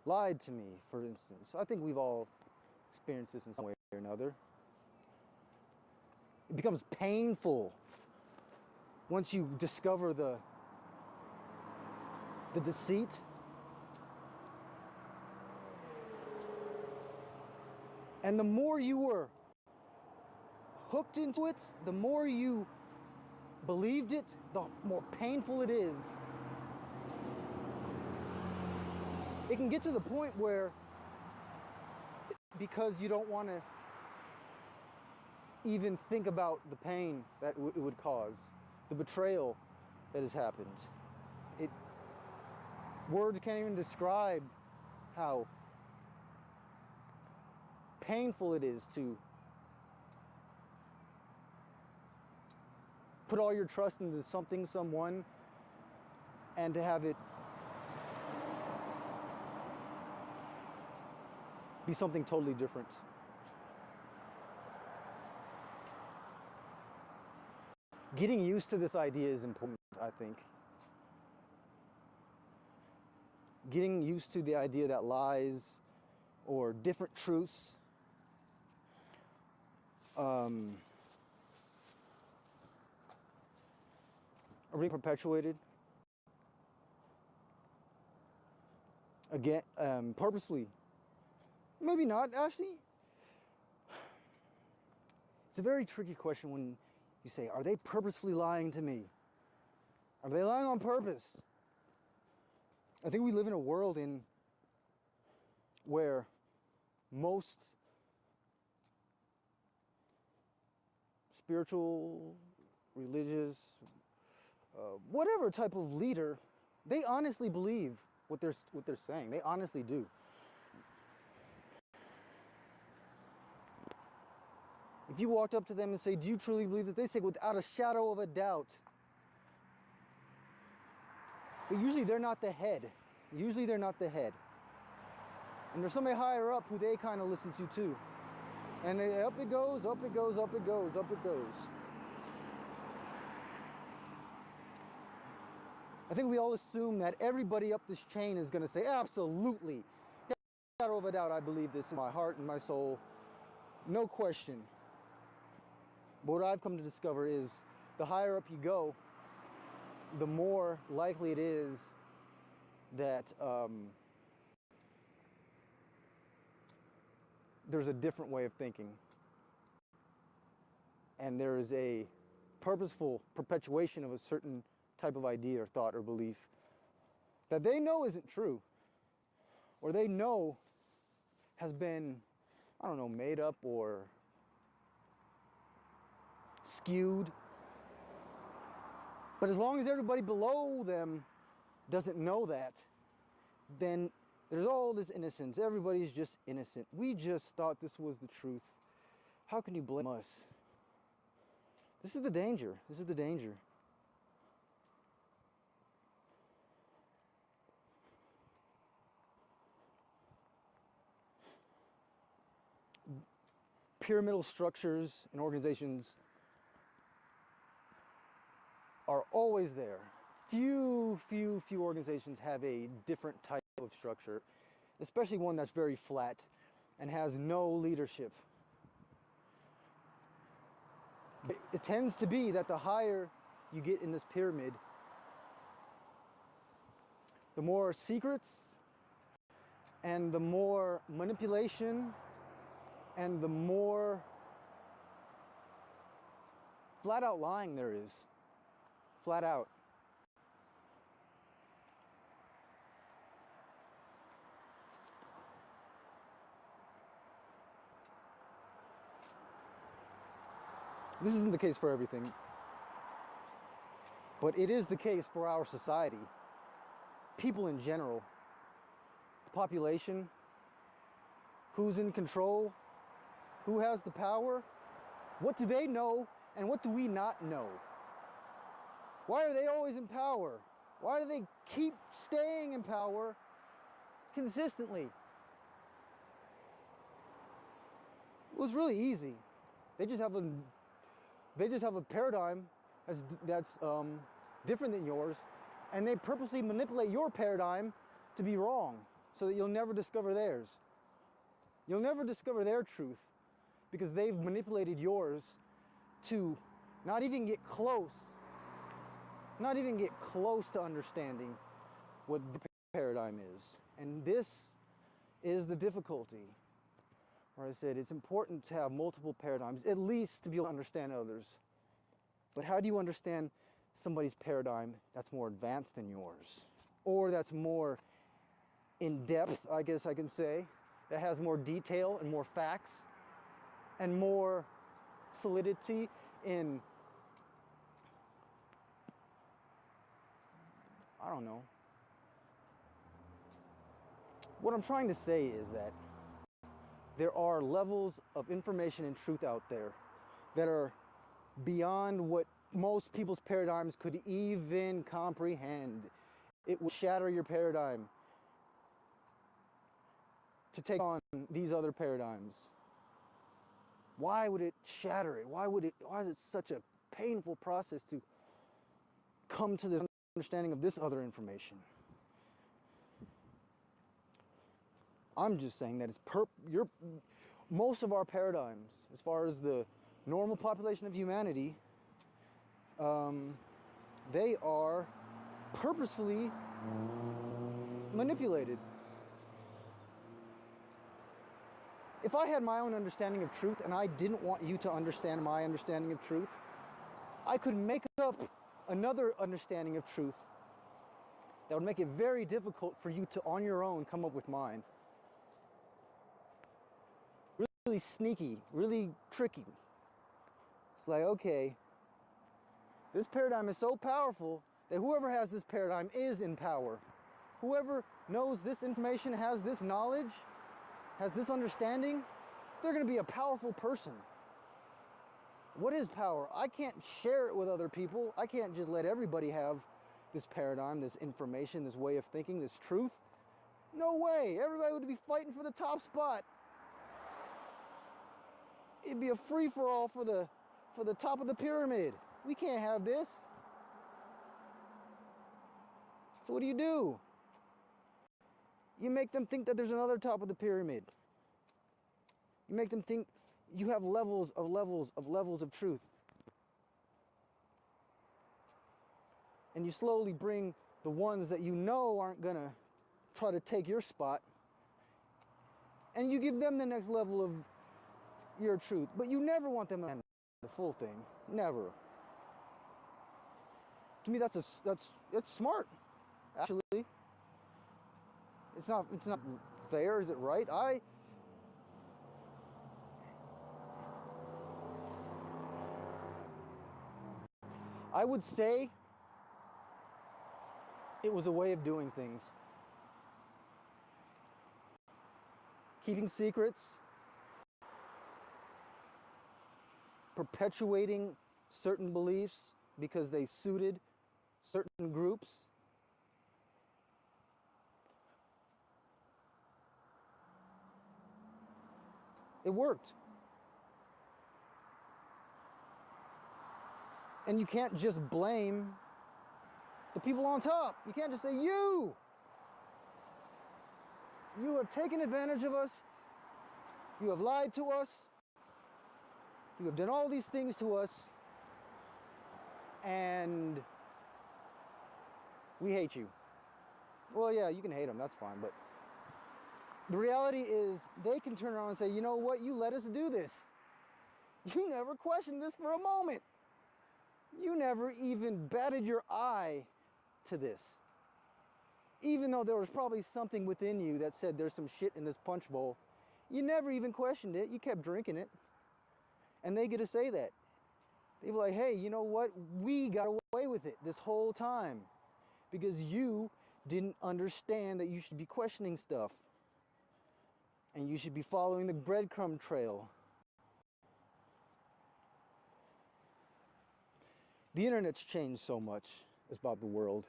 lied to me, for instance. I think we've all experienced this in some way or another. It becomes painful once you discover the deceit. And the more you were hooked into it, the more you believed it, the more painful it is. It can get to the point where, because you don't want to even think about the pain that it would cause, the betrayal that has happened. Words can't even describe how painful it is to put all your trust into something, someone, and to have it be something totally different. Getting used to this idea is important, I think. Getting used to the idea that lies or different truths are being perpetuated again, purposefully. Maybe not, actually. It's a very tricky question when you say, are they purposefully lying to me? Are they lying on purpose? I think we live in a world where most spiritual, religious, whatever type of leader, they honestly believe what they're saying. They honestly do. If you walked up to them and say, do you truly believe that? They say, without a shadow of a doubt. But usually they're not the head. Usually they're not the head. And there's somebody higher up who they kind of listen to too. And up it goes, up it goes, up it goes, up it goes. I think we all assume that everybody up this chain is going to say, absolutely. Without a shadow of a doubt, I believe this in my heart and my soul. No question. But what I've come to discover is the higher up you go, the more likely it is that there's a different way of thinking. And there is a purposeful perpetuation of a certain type of idea or thought or belief that they know isn't true, or they know has been, I don't know, made up or skewed. But as long as everybody below them doesn't know that, then there's all this innocence. Everybody's just innocent. We just thought this was the truth. How can you blame us? This is the danger. This is the danger. Pyramidal structures and organizations are always there. Few organizations have a different type of structure, especially one that's very flat and has no leadership. It tends to be that the higher you get in this pyramid, the more secrets and the more manipulation and the more flat out lying there is. Flat out. This isn't the case for everything, but it is the case for our society. People in general, the population, who's in control, who has the power, what do they know and what do we not know? Why are they always in power? Why do they keep staying in power consistently? It was really easy. They just have a paradigm that's different than yours, And they purposely manipulate your paradigm to be wrong so that you'll never discover theirs. You'll never discover their truth because they've manipulated yours to not even get close to understanding what the paradigm is. And this is the difficulty. Where I said it's important to have multiple paradigms, at least to be able to understand others. But how do you understand somebody's paradigm that's more advanced than yours? Or that's more in depth, I guess I can say, that has more detail and more facts and more solidity in, I don't know. What I'm trying to say is that there are levels of information and truth out there that are beyond what most people's paradigms could even comprehend. It will shatter your paradigm to take on these other paradigms. Why would it shatter it? Why is it such a painful process to come to this understanding of this other information? I'm just saying that it's most of our paradigms, as far as the normal population of humanity, they are purposefully manipulated. If I had my own understanding of truth and I didn't want you to understand my understanding of truth, I could make up another understanding of truth that would make it very difficult for you to, on your own, come up with mine. Really sneaky, really tricky. It's like, okay, this paradigm is so powerful that whoever has this paradigm is in power. Whoever knows this information, has this knowledge, has this understanding, they're going to be a powerful person. What is power? I can't share it with other people. I can't just let everybody have this paradigm, this information, this way of thinking, this truth. No way. Everybody would be fighting for the top spot. It'd be a free-for-all for the top of the pyramid. We can't have this. So what do? You make them think that there's another top of the pyramid. You make them think you have levels of truth. And you slowly bring the ones that you know aren't gonna try to take your spot, and you give them the next level of your truth. But you never want them to understand the full thing. Never. To me, that's smart. Actually, it's not fair. Is it right? I would say it was a way of doing things. Keeping secrets, perpetuating certain beliefs because they suited certain groups. It worked. And you can't just blame the people on top. You can't just say, you have taken advantage of us. You have lied to us. You have done all these things to us. And we hate you. Well, yeah, you can hate them. That's fine. But the reality is they can turn around and say, you know what? You let us do this. You never questioned this for a moment. You never even batted your eye to this. Even though there was probably something within you that said there's some shit in this punch bowl, you never even questioned it. You kept drinking it. And they get to say that. They be like, hey, you know what? We got away with it this whole time because you didn't understand that you should be questioning stuff. And you should be following the breadcrumb trail. The internet's changed so much about the world.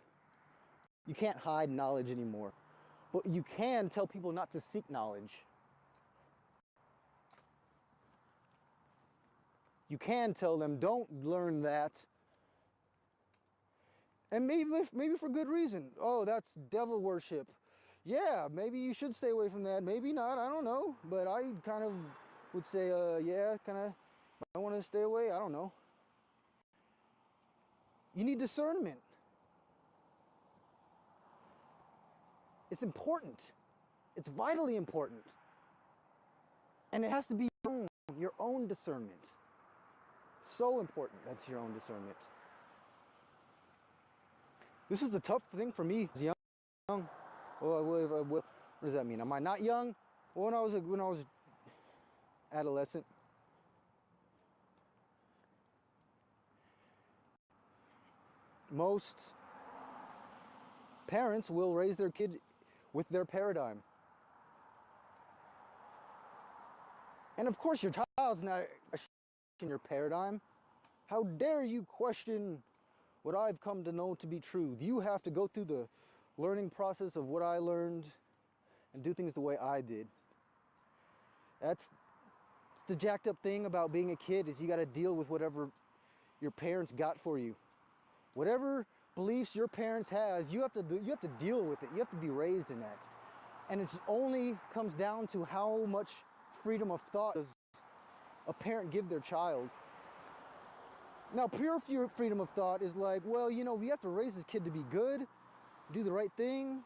You can't hide knowledge anymore. But you can tell people not to seek knowledge. You can tell them, don't learn that. And maybe for good reason. Oh, that's devil worship. Yeah, maybe you should stay away from that. Maybe not, I don't know. But I kind of would say, yeah, I want to stay away. I don't know. You need discernment. It's important. It's vitally important. And it has to be your own discernment. So important, that's your own discernment. This was the tough thing for me. I was young. What does that mean? Am I not young? Well, when I was adolescent. Most parents will raise their kid with their paradigm. And of course your child's not questioning your paradigm. How dare you question what I've come to know to be true? You have to go through the learning process of what I learned and do things the way I did. That's the jacked up thing about being a kid, is you got to deal with whatever your parents got for you. Whatever beliefs your parents have, you have to deal with it. You have to be raised in that. And it only comes down to how much freedom of thought does a parent give their child. Now, pure freedom of thought is like, well, you know, we have to raise this kid to be good, do the right thing.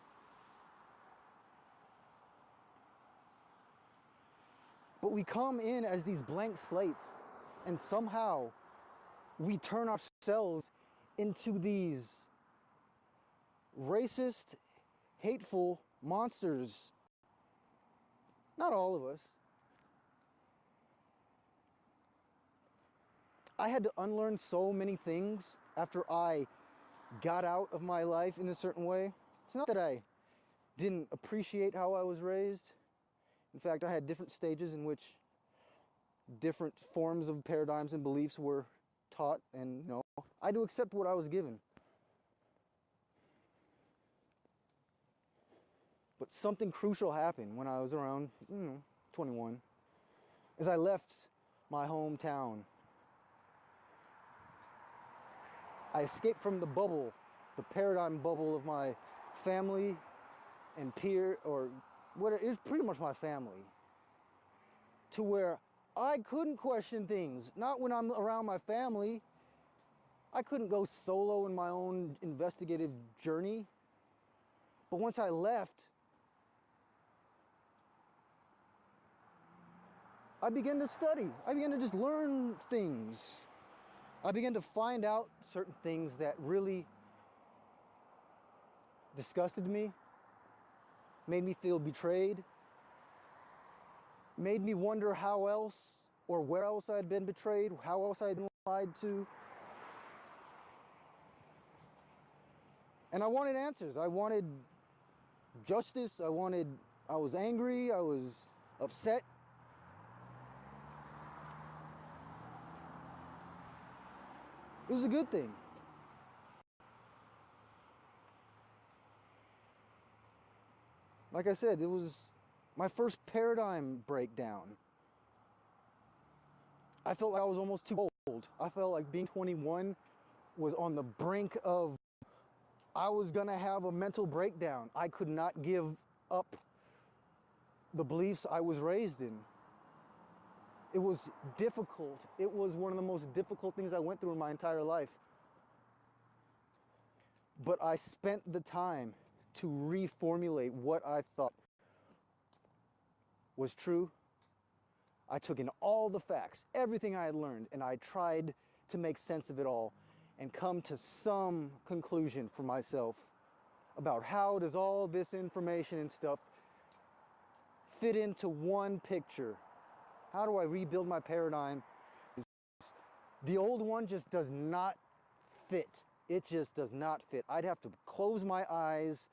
But we come in as these blank slates, and somehow we turn ourselves into these racist, hateful monsters. Not all of us. I had to unlearn so many things after I got out of my life in a certain way. It's not that I didn't appreciate how I was raised. In fact, I had different stages in which different forms of paradigms and beliefs were taught, and I had to accept what I was given. But something crucial happened when I was around 21, as I left my hometown. I escaped from the bubble, the paradigm bubble of my family and peer, or what it was pretty much my family, to where I couldn't question things. Not when I'm around my family. I couldn't go solo in my own investigative journey. But once I left, I began to study. I began to just learn things. I began to find out certain things that really disgusted me, made me feel betrayed, made me wonder how else or where else I had been betrayed, how else I had been lied to. And I wanted answers. I wanted justice. I was angry. I was upset. It was a good thing. Like I said, it was my first paradigm breakdown. I felt like I was almost too old. I felt like being 21 was on the brink of, I was gonna have a mental breakdown. I could not give up the beliefs I was raised in. It was difficult. It was one of the most difficult things I went through in my entire life. But I spent the time to reformulate what I thought was true. I took in all the facts, everything I had learned, and I tried to make sense of it all and come to some conclusion for myself about how does all this information and stuff fit into one picture. How do I rebuild my paradigm? The old one just does not fit. It just does not fit. I'd have to close my eyes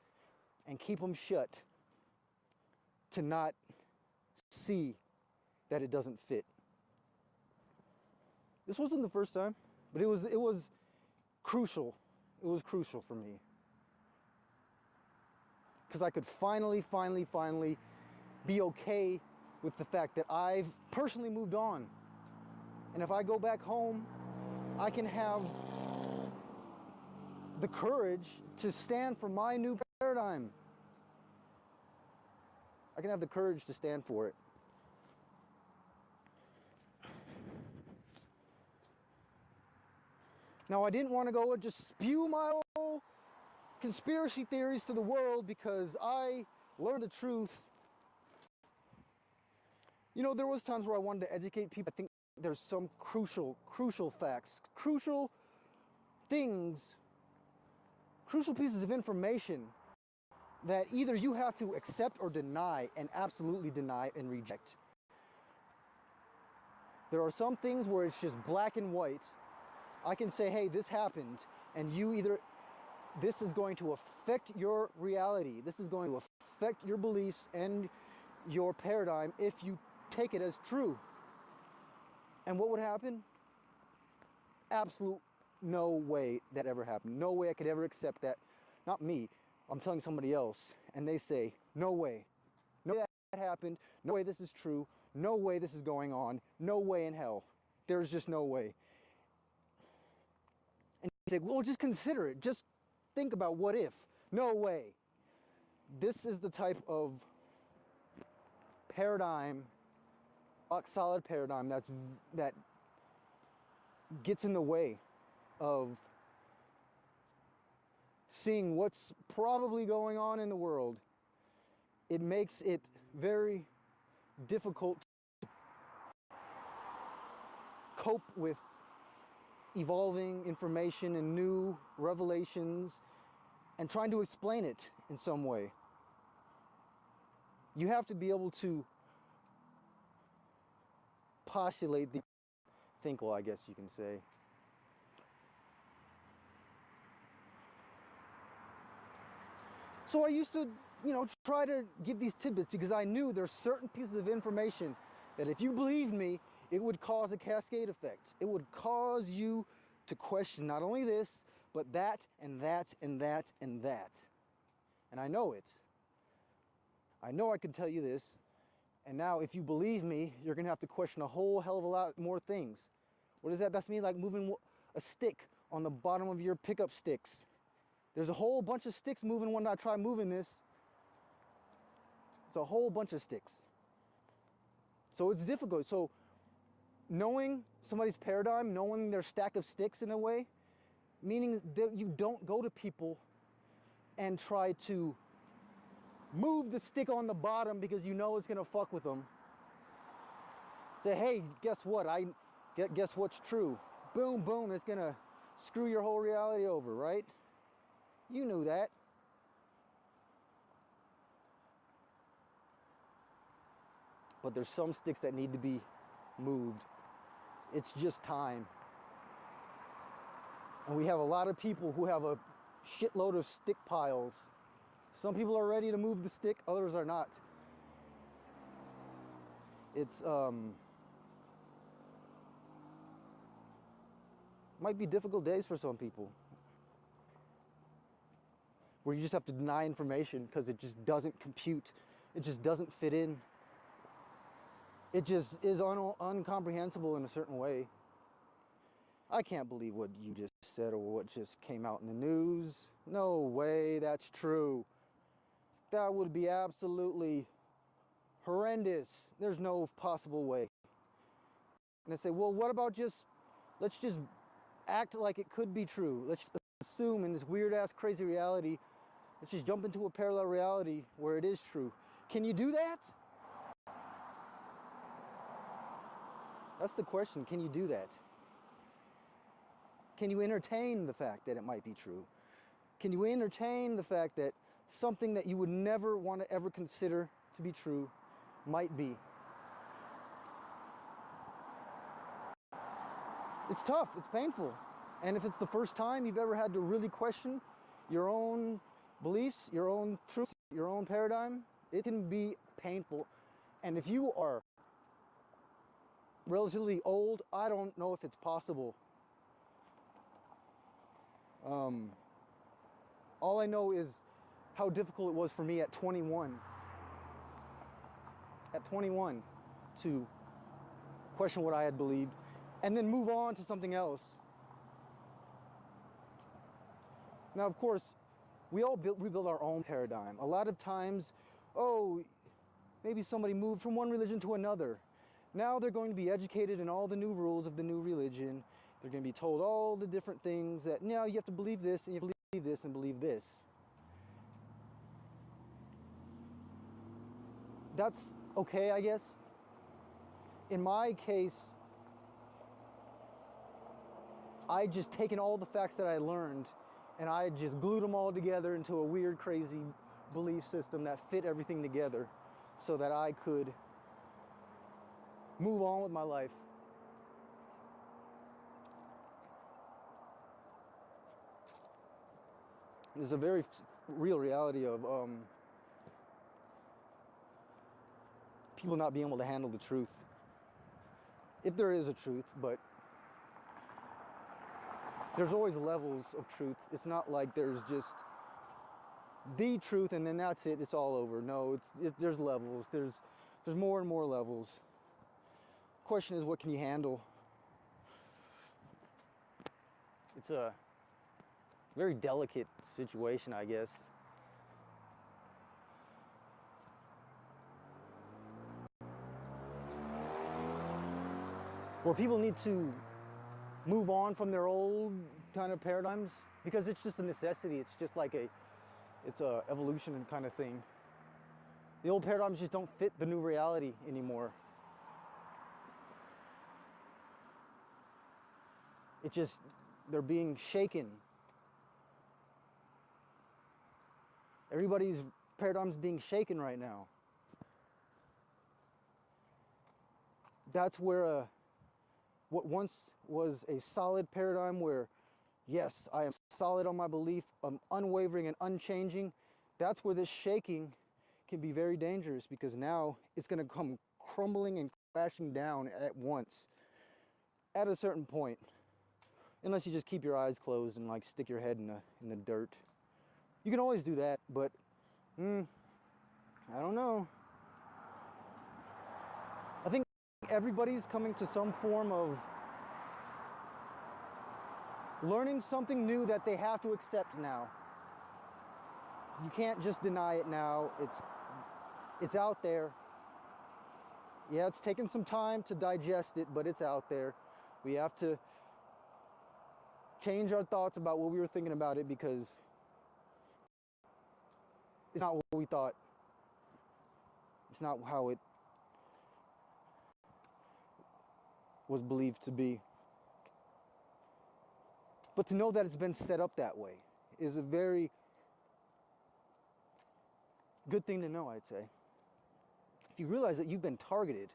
and keep them shut to not see that it doesn't fit. This wasn't the first time, but it was crucial. It was crucial for me. Because I could finally be okay with the fact that I've personally moved on. And if I go back home, I can have the courage to stand for my new paradigm. I can have the courage to stand for it. Now, I didn't want to go and just spew my whole conspiracy theories to the world because I learned the truth. You know, there was times where I wanted to educate people. I think there's some crucial facts, crucial things, crucial pieces of information that either you have to accept or deny, and absolutely deny and reject. There are some things where it's just black and white. I can say, hey, this happened, and you either, this is going to affect your reality. This is going to affect your beliefs and your paradigm if you take it as true. And what would happen? Absolute no way that ever happened. No way I could ever accept that. Not me. I'm telling somebody else, and they say, no way. No way that happened. No way this is true. No way this is going on. No way in hell. There's just no way. And you say, well, just consider it. Just think about what if. No way. This is the type of paradigm, rock solid paradigm, that gets in the way of seeing what's probably going on in the world. It makes it very difficult to cope with evolving information and new revelations and trying to explain it in some way. You have to be able to postulate the thinkable, I guess you can say. So I used to, try to give these tidbits because I knew there's certain pieces of information that if you believed me, it would cause a cascade effect. It would cause you to question not only this, but that, and that, and that, and that. And I know it. I know I can tell you this. And now if you believe me, you're going to have to question a whole hell of a lot more things. What does that? That's me like moving a stick on the bottom of your pickup sticks. There's a whole bunch of sticks moving when I try moving this. It's a whole bunch of sticks. So it's difficult. So knowing somebody's paradigm, knowing their stack of sticks in a way, meaning that you don't go to people and try to move the stick on the bottom because you know it's going to fuck with them. Say, hey, guess what? Guess what's true? Boom, boom, it's going to screw your whole reality over, right? You knew that. But there's some sticks that need to be moved. It's just time. And we have a lot of people who have a shitload of stick piles. Some people are ready to move the stick, others are not. It's might be difficult days for some people, where you just have to deny information because it just doesn't compute. It just doesn't fit in. It just is incomprehensible in a certain way. I can't believe what you just said or what just came out in the news. No way that's true. That would be absolutely horrendous. There's no possible way. And I say, well, what about let's just act like it could be true. Let's assume in this weird ass crazy reality, let's just jump into a parallel reality where it is true. Can you do that? That's the question. Can you do that? Can you entertain the fact that it might be true? Can you entertain the fact that something that you would never want to ever consider to be true might be? It's tough, it's painful. And if it's the first time you've ever had to really question your own beliefs, your own truth, your own paradigm, it can be painful. And if you are relatively old, I don't know if it's possible. All I know is how difficult it was for me at 21. At 21, to question what I had believed and then move on to something else. Now, of course, we all rebuild our own paradigm. A lot of times, oh, maybe somebody moved from one religion to another. Now they're going to be educated in all the new rules of the new religion. They're going to be told all the different things that, now you have to believe this, and you have to believe this, and believe this. That's okay, I guess. In my case, I just taken all the facts that I learned and I just glued them all together into a weird, crazy belief system that fit everything together so that I could move on with my life. There's a very real reality of people not being able to handle the truth. If there is a truth, but there's always levels of truth. It's not like there's just the truth and then that's it, it's all over. No, there's levels. There's more and more levels. Question is, what can you handle? It's a very delicate situation, I guess. Where people need to move on from their old kind of paradigms because it's just a necessity. It's just like it's a evolution kind of thing. The old paradigms just don't fit the new reality anymore. It just, they're being shaken. Everybody's paradigm's being shaken right now. That's where what once was a solid paradigm where, yes, I am solid on my belief, I'm unwavering and unchanging, that's where this shaking can be very dangerous because now it's going to come crumbling and crashing down at once at a certain point. Unless you just keep your eyes closed and like stick your head in the dirt. You can always do that, but I don't know. I think everybody's coming to some form of learning something new that they have to accept now. You can't just deny it now. It's out there. Yeah, it's taken some time to digest it, but it's out there. We have to change our thoughts about what we were thinking about it because it's not what we thought. It's not how it was believed to be. But to know that it's been set up that way is a very good thing to know, I'd say. If you realize that you've been targeted,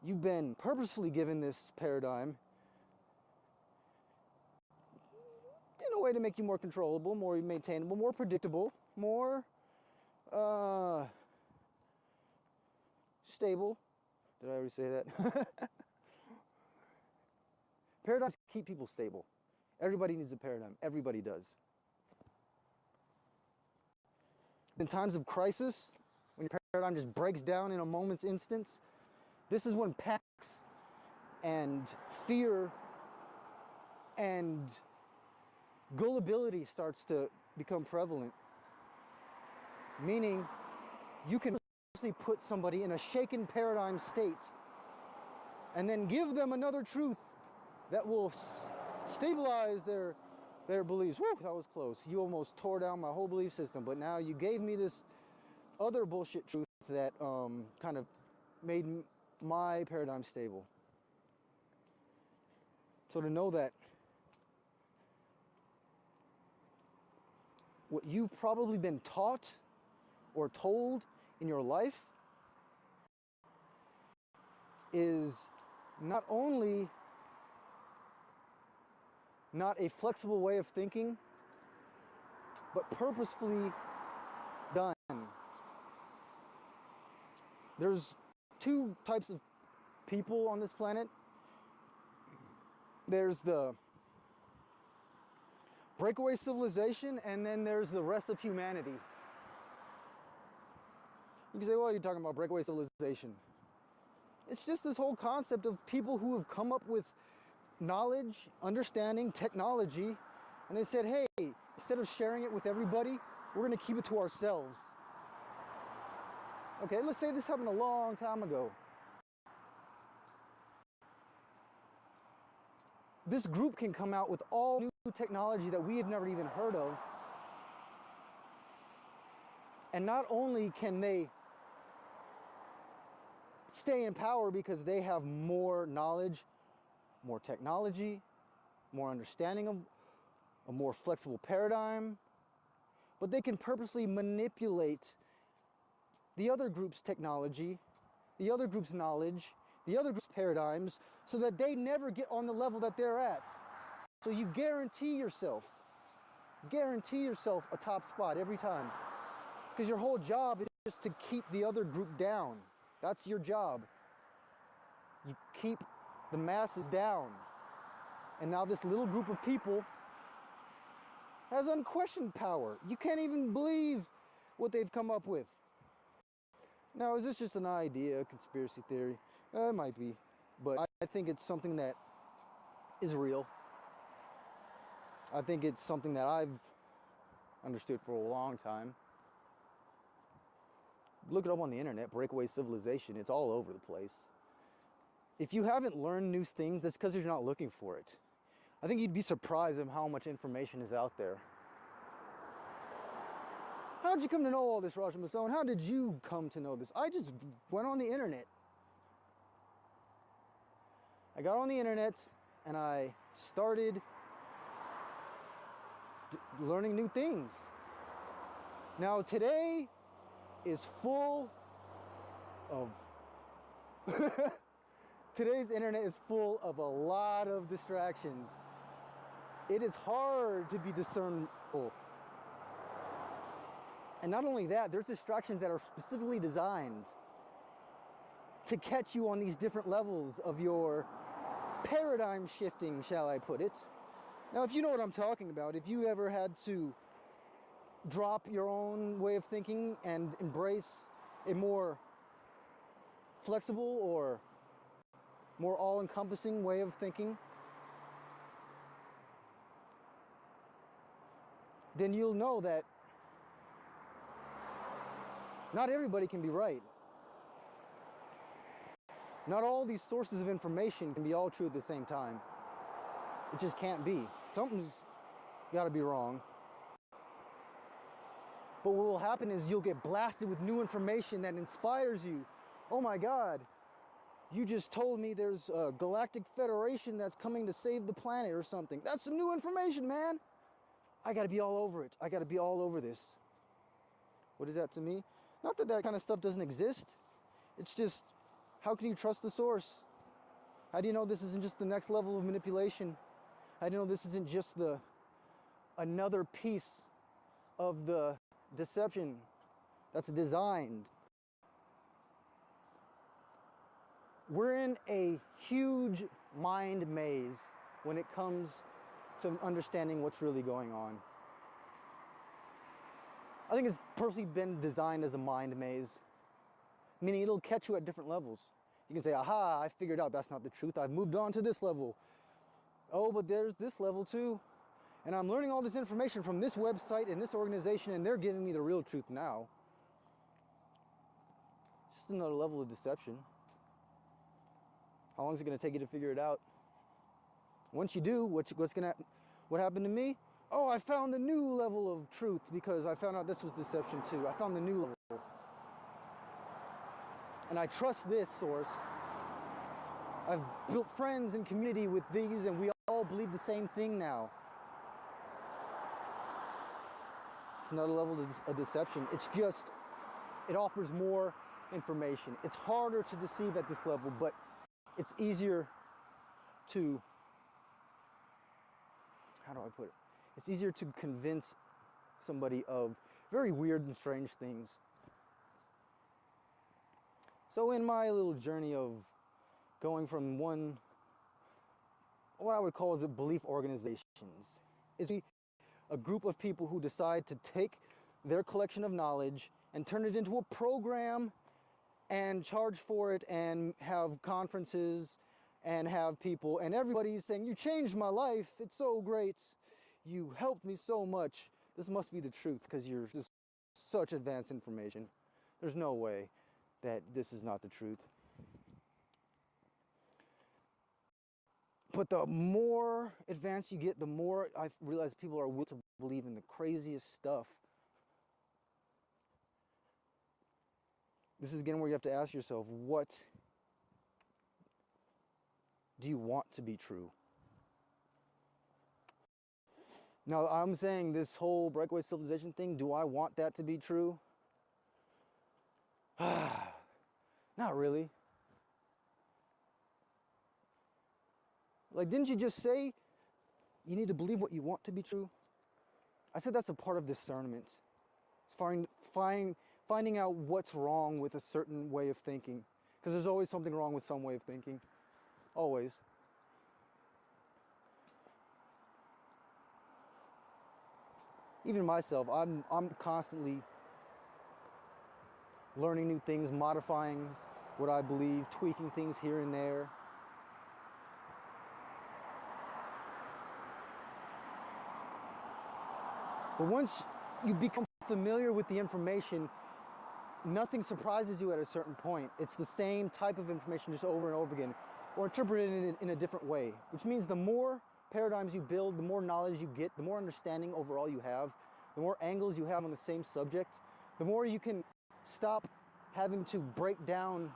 you've been purposefully given this paradigm in a way to make you more controllable, more maintainable, more predictable, more stable. Did I already say that? Paradigms keep people stable. Everybody needs a paradigm. Everybody does. In times of crisis, when your paradigm just breaks down in a moment's instance, this is when panics and fear and gullibility starts to become prevalent. Meaning, you can put somebody in a shaken paradigm state and then give them another truth that will stabilize their beliefs. Woo, that was close. You almost tore down my whole belief system, but now you gave me this other bullshit truth that kind of made my paradigm stable. So to know that what you've probably been taught or told in your life is not only not a flexible way of thinking, but purposefully done. There's two types of people on this planet. There's the breakaway civilization, and then there's the rest of humanity. You can say, well, you're talking about breakaway civilization. It's just this whole concept of people who have come up with knowledge, understanding, technology, and they said, hey, instead of sharing it with everybody, we're going to keep it to ourselves. Okay, let's say this happened a long time ago. This group can come out with all new technology that we have never even heard of. And not only can they stay in power because they have more knowledge, more technology, more understanding of a more flexible paradigm, but they can purposely manipulate the other group's technology, the other group's knowledge, the other group's paradigms, so that they never get on the level that they're at. So you guarantee yourself a top spot every time. Because your whole job is just to keep the other group down. That's your job. You keep the masses down. And now this little group of people has unquestioned power. You can't even believe what they've come up with. Now, is this just an idea, a conspiracy theory? It might be. But I think it's something that is real. I think it's something that I've understood for a long time. Look it up on the internet, breakaway civilization. It's all over the place. If you haven't learned new things, that's because you're not looking for it. I think you'd be surprised at how much information is out there. How did you come to know all this, Raja Masson? How did you come to know this? I just went on the internet. I got on the internet and I started learning new things. Now today is full of today's internet is full of a lot of distractions. It is hard to be discernible. And not only that, there's distractions that are specifically designed to catch you on these different levels of your paradigm shifting, shall I put it. Now, if you know what I'm talking about, if you ever had to drop your own way of thinking and embrace a more flexible or more all-encompassing way of thinking, then you'll know that not everybody can be right. Not all these sources of information can be all true at the same time. It just can't be. Something's got to be wrong. But what will happen is you'll get blasted with new information that inspires you. Oh my God, you just told me there's a galactic federation that's coming to save the planet or something. That's some new information, man. I got to be all over it. I got to be all over this. What is that to me? Not that that kind of stuff doesn't exist. It's just, how can you trust the source? How do you know this isn't just the next level of manipulation? How do you know this isn't just another piece of the deception that's designed? We're in a huge mind maze when it comes to understanding what's really going on. I think it's purposely been designed as a mind maze, meaning it'll catch you at different levels. You can say, aha, I figured out that's not the truth. I've moved on to this level. Oh, but there's this level too. And I'm learning all this information from this website and this organization, and they're giving me the real truth now. It's just another level of deception. How long is it going to take you to figure it out? Once you do, what happened to me? Oh, I found the new level of truth because I found out this was deception too. I found the new level. And I trust this source. I've built friends and community with these, and we all believe the same thing now. It's another level of deception. It's just, it offers more information. It's harder to deceive at this level, but it's easier to, how do I put it? It's easier to convince somebody of very weird and strange things. So in my little journey of going from what I would call as belief organizations, it's a group of people who decide to take their collection of knowledge and turn it into a program and charge for it and have conferences and have people, and everybody's saying, you changed my life, it's so great, you helped me so much. this must be the truth because you're just such advanced information. There's no way that this is not the truth. But the more advanced you get, the more I realize people are willing to believe in the craziest stuff. This is again where you have to ask yourself, what do you want to be true? Now, I'm saying this whole breakaway civilization thing, do I want that to be true? Not really. Like, didn't you just say you need to believe what you want to be true? I said that's a part of discernment. It's finding out what's wrong with a certain way of thinking. Because there's always something wrong with some way of thinking. Always. Even myself, I'm constantly learning new things, modifying what I believe, tweaking things here and there. But once you become familiar with the information, nothing surprises you at a certain point. It's the same type of information just over and over again, or interpreted in a different way, which means the more paradigms you build, the more knowledge you get, the more understanding overall you have, the more angles you have on the same subject, the more you can stop having to break down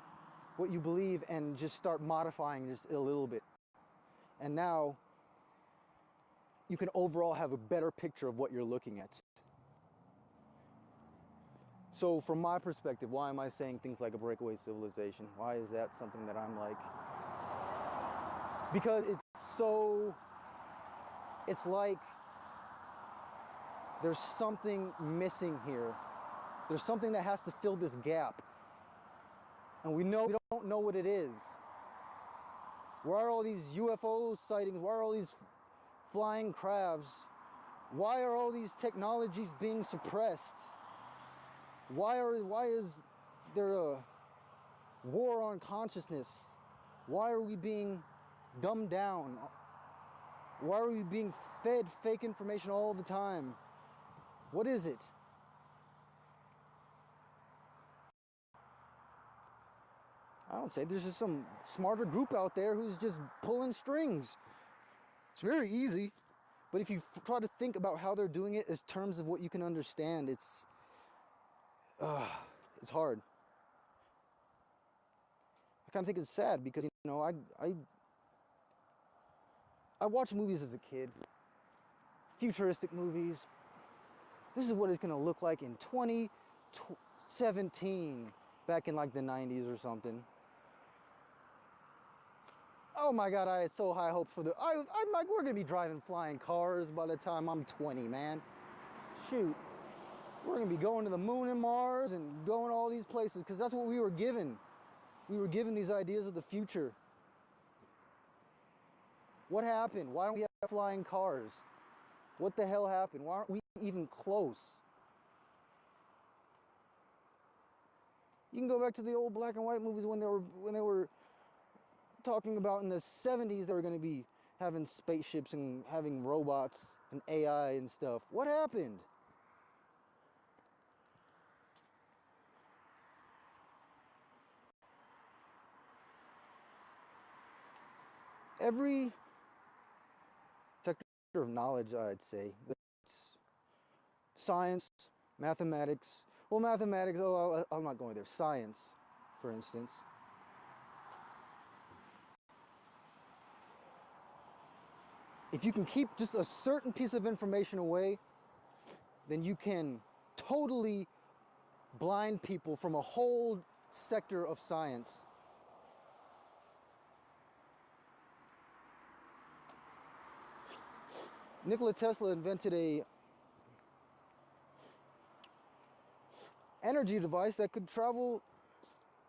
what you believe and just start modifying just a little bit. And now you can overall have a better picture of what you're looking at. So from my perspective, why am I saying things like a breakaway civilization? Why is that something that I'm like? Because it's like there's something missing here. There's something that has to fill this gap. And we don't know what it is. Where are all these UFO sightings? Why are all these flying crabs? Why are all these technologies being suppressed? Why is there a war on consciousness? Why are we being dumbed down? Why are we being fed fake information all the time? What is it? I don't say there's just some smarter group out there who's just pulling strings. It's very easy, but if you try to think about how they're doing it as terms of what you can understand, it's hard. I kind of think it's sad because, you know, I watched movies as a kid, futuristic movies. This is what it's going to look like in 2017, back in like the 90s or something. Oh my God, I had so high hopes for I'm like, we're gonna be driving flying cars by the time I'm 20, man. Shoot. We're gonna be going to the moon and Mars and going all these places, because that's what we were given. We were given these ideas of the future. What happened? Why don't we have flying cars? What the hell happened? Why aren't we even close? You can go back to the old black and white movies when they were talking about in the 70s they were going to be having spaceships and having robots and AI and stuff. What happened? Every sector of knowledge, I'd say, science, mathematics. Well, mathematics, I'm not going there. Science, for instance. If you can keep just a certain piece of information away, then you can totally blind people from a whole sector of science. Nikola Tesla invented a energy device that could travel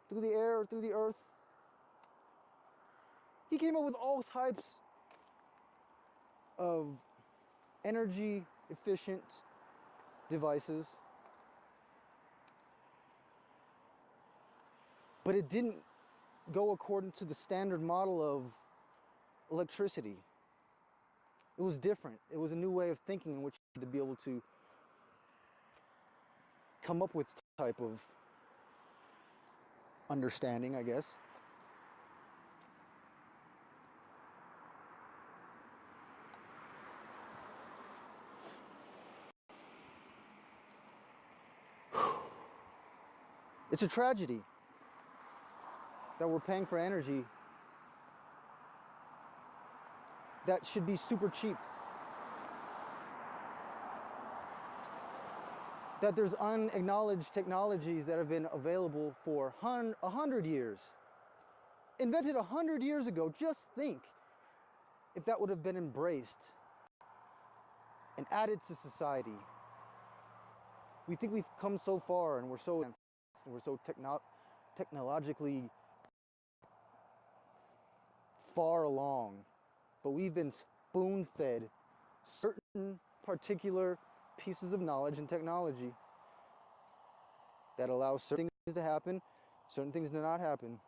through the air, through the earth. He came up with all types of energy efficient devices, but it didn't go according to the standard model of electricity. It was different. It was a new way of thinking in which you had to be able to come up with type of understanding, I guess. It's a tragedy that we're paying for energy that should be super cheap. That there's unacknowledged technologies that have been available for 100 years. Invented 100 years ago. Just think if that would have been embraced and added to society. We think we've come so far and we're so technologically far along, but we've been spoon-fed certain particular pieces of knowledge and technology that allows certain things to happen, certain things to not happen.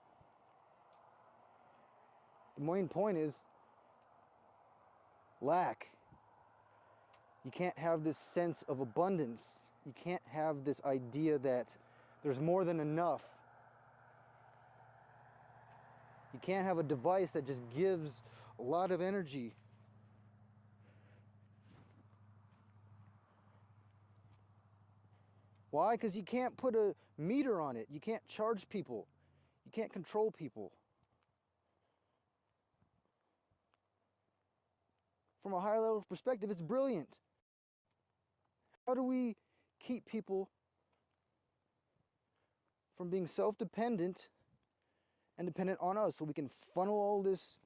The main point is lack. You can't have this sense of abundance. You can't have this idea that there's more than enough. You can't have a device that just gives a lot of energy. Why? Because you can't put a meter on it. You can't charge people. You can't control people. From a higher level perspective, it's brilliant. How do we keep people from being self-dependent and dependent on us so we can funnel all this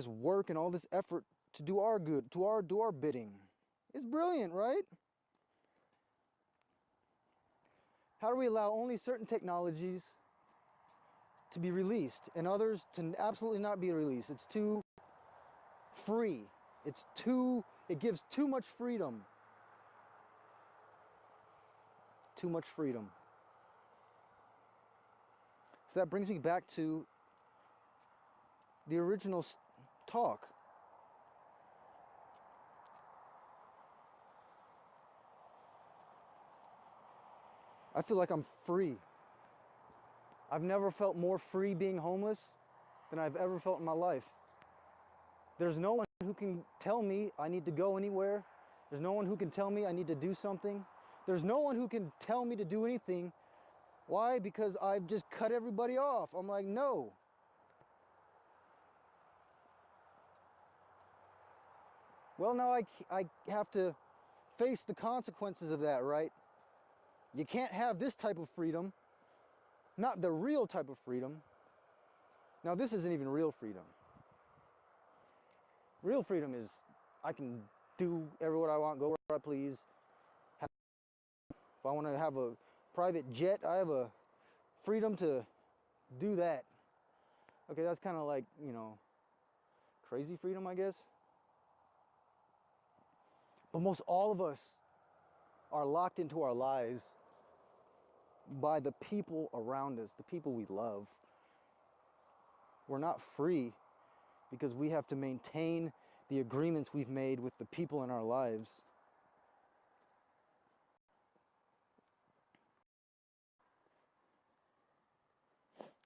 work and all this effort to do our good, do our bidding? It's brilliant, right? How do we allow only certain technologies to be released and others to absolutely not be released? It's too free. It gives too much freedom. Too much freedom. So that brings me back to the original talk. I feel like I'm free. I've never felt more free being homeless than I've ever felt in my life. There's no one who can tell me I need to go anywhere. There's no one who can tell me I need to do something. There's no one who can tell me to do anything. Why? Because I've just cut everybody off. I'm like, no. Well, now I have to face the consequences of that, right? You can't have this type of freedom, not the real type of freedom. Now, this isn't even real freedom. Real freedom is I can do what I want, go where I please. If I want to have a private jet, I have a freedom to do that. Okay, that's kind of like, crazy freedom, I guess. But most all of us are locked into our lives by the people around us, the people we love. We're not free because we have to maintain the agreements we've made with the people in our lives.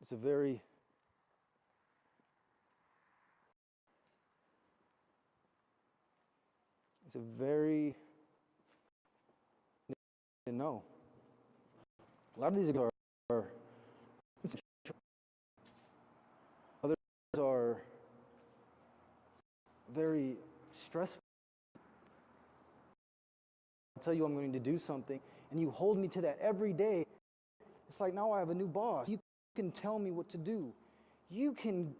It's a very no. A lot of these are others are very stressful. I'll tell you I'm going to do something, and you hold me to that every day. It's like now I have a new boss. You can tell me what to do. You can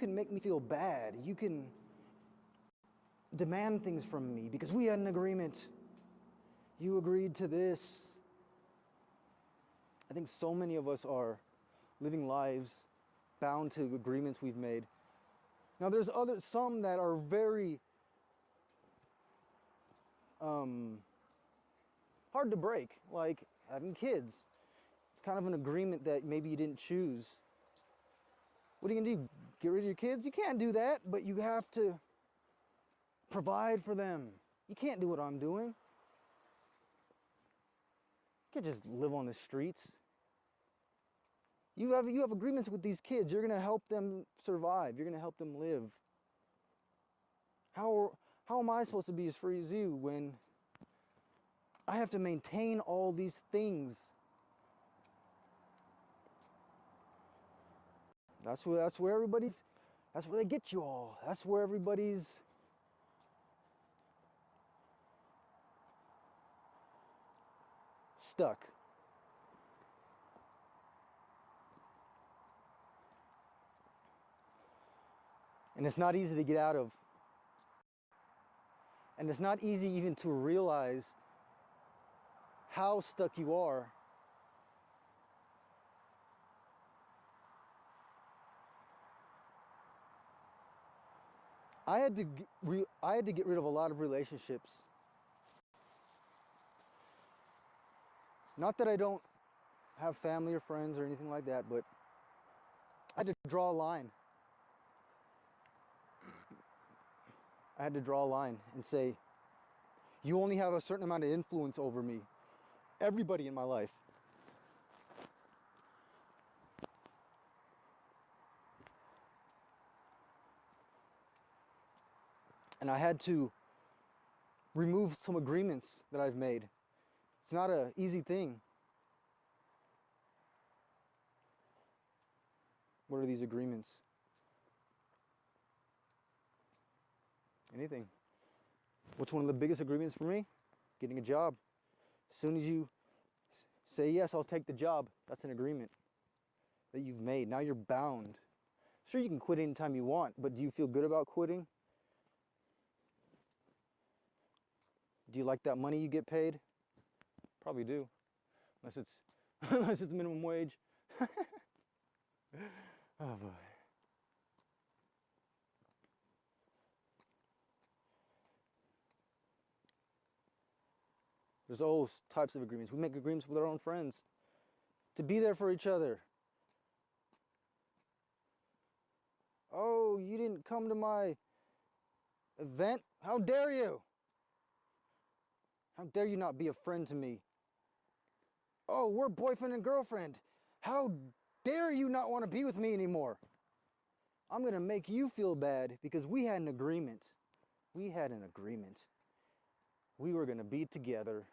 make me feel bad. You can demand things from me because we had an agreement. You agreed to this. I think so many of us are living lives bound to agreements we've made. Now there's some that are very hard to break, like having kids. It's kind of an agreement that maybe you didn't choose. What are you gonna do? Get rid of your kids? You can't do that, but you have to provide for them. You can't do what I'm doing. You can't just live on the streets. You have agreements with these kids. You're going to help them survive. You're going to help them live. How am I supposed to be as free as you when I have to maintain all these things? That's where they get you all. That's where everybody's stuck. And it's not easy to get out of. And it's not easy even to realize how stuck you are. I had to get rid of a lot of relationships. Not that I don't have family or friends or anything like that, but I had to draw a line. I had to draw a line and say, you only have a certain amount of influence over me. Everybody in my life. And I had to remove some agreements that I've made. It's not an easy thing. What are these agreements? Anything. What's one of the biggest agreements for me? Getting a job. As soon as you say, yes, I'll take the job, that's an agreement that you've made. Now you're bound. Sure, you can quit anytime you want, but do you feel good about quitting? Do you like that money you get paid? Probably do. Unless it's minimum wage. Oh boy. There's all types of agreements. We make agreements with our own friends to be there for each other. Oh, you didn't come to my event? How dare you? How dare you not be a friend to me? Oh, we're boyfriend and girlfriend. How dare you not want to be with me anymore? I'm going to make you feel bad because we had an agreement. We had an agreement. We were going to be together.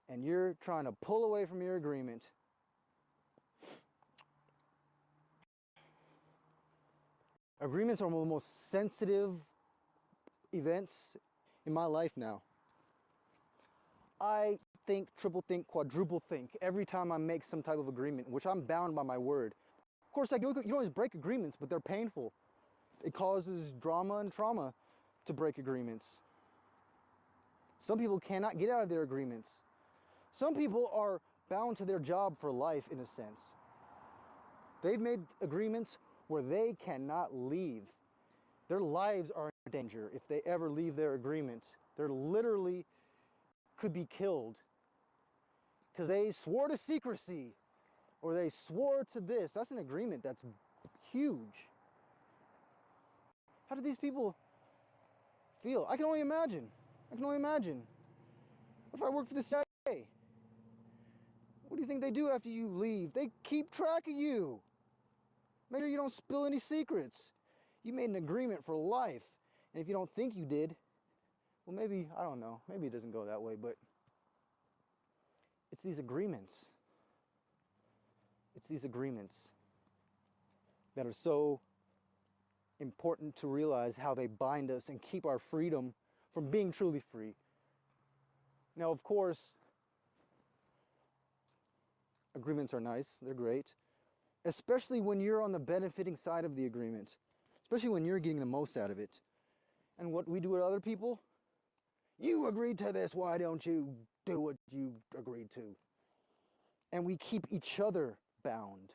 And you're trying to pull away from your agreement. Agreements are one of the most sensitive events in my life now. I think, triple think, quadruple think every time I make some type of agreement, which I'm bound by my word. Of course, you don't always break agreements, but they're painful. It causes drama and trauma to break agreements. Some people cannot get out of their agreements. Some people are bound to their job for life, in a sense. They've made agreements where they cannot leave. Their lives are in danger if they ever leave their agreement. They're literally could be killed because they swore to secrecy or they swore to this. That's an agreement that's huge. How do these people feel? I can only imagine. What if I work for the CIA? What do you think they do after you leave? They keep track of you. Make sure you don't spill any secrets. You made an agreement for life. And if you don't think you did, well, maybe, I don't know, maybe it doesn't go that way, but it's these agreements. It's these agreements that are so important to realize how they bind us and keep our freedom from being truly free. Now, of course, agreements are nice, they're great, especially when you're on the benefiting side of the agreement, especially when you're getting the most out of it. And what we do with other people, you agreed to this, why don't you do what you agreed to? And we keep each other bound.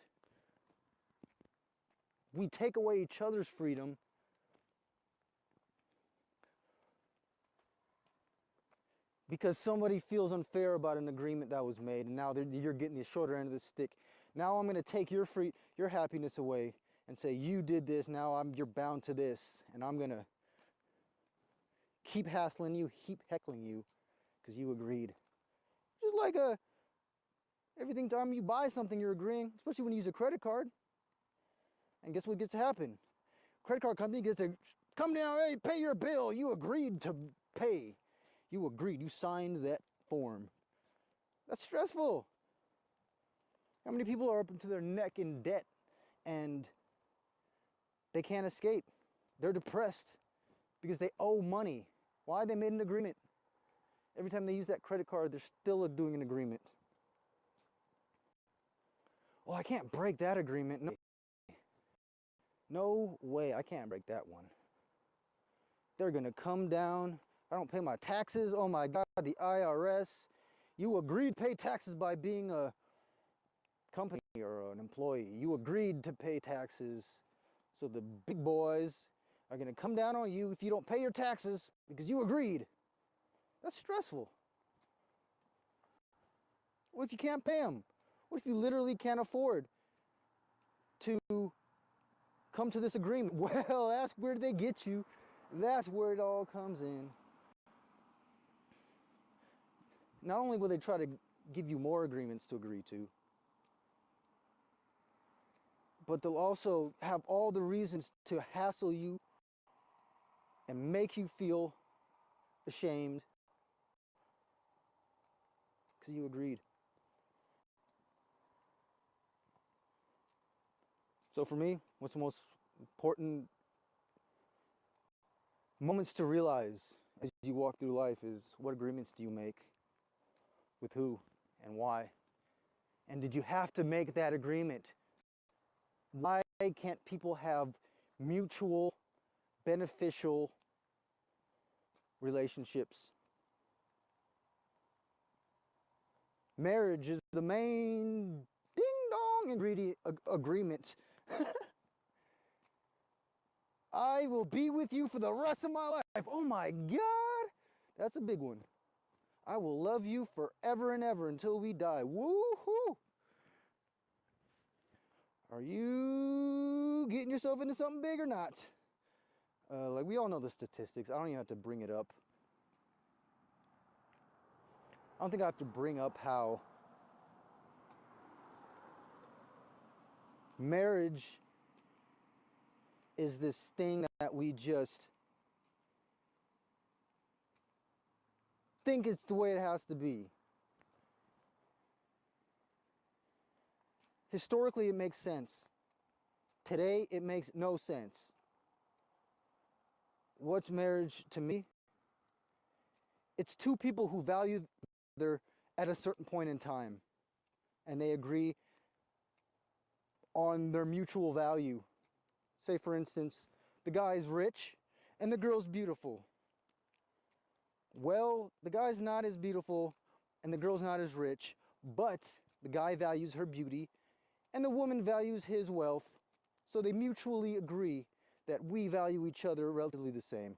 We take away each other's freedom because somebody feels unfair about an agreement that was made, and now you're getting the shorter end of the stick. Now I'm going to take your happiness away and say, you did this, now you're bound to this, and I'm going to keep hassling you, keep heckling you, because you agreed. Just like everything time you buy something, you're agreeing, especially when you use a credit card. And guess what gets to happen? Credit card company gets to come down, hey, pay your bill. You agreed to pay. You agreed. You signed that form. That's stressful. How many people are up into their neck in debt and they can't escape? They're depressed because they owe money. Why? They made an agreement. Every time they use that credit card, they're still doing an agreement. Well, I can't break that agreement. No way, I can't break that one. They're gonna come down. I don't pay my taxes. Oh my God, the IRS. You agreed to pay taxes by being a company or an employee. You agreed to pay taxes. So the big boys are gonna come down on you if you don't pay your taxes because you agreed. That's stressful. What if you can't pay them? What if you literally can't afford to come to this agreement? Well, that's where they get you. That's where it all comes in. Not only will they try to give you more agreements to agree to, but they'll also have all the reasons to hassle you and make you feel ashamed because you agreed. So for me, what's the most important moments to realize as you walk through life is what agreements do you make, with who, and why? And did you have to make that agreement? Why can't people have mutual, beneficial relationships? Marriage is the main ding-dong ingredient agreement. I will be with you for the rest of my life. Oh my God, that's a big one. I will love you forever and ever until we die. Woo-hoo! Are you getting yourself into something big or not? Like we all know the statistics. I don't even have to bring it up. I don't think I have to bring up how marriage is this thing that we just think it's the way it has to be. Historically, it makes sense. Today, it makes no sense. What's marriage to me? It's two people who value their at a certain point in time, and they agree on their mutual value. Say, for instance, the guy's rich and the girl's beautiful. Well, the guy's not as beautiful and the girl's not as rich, but the guy values her beauty and the woman values his wealth, so they mutually agree that we value each other relatively the same.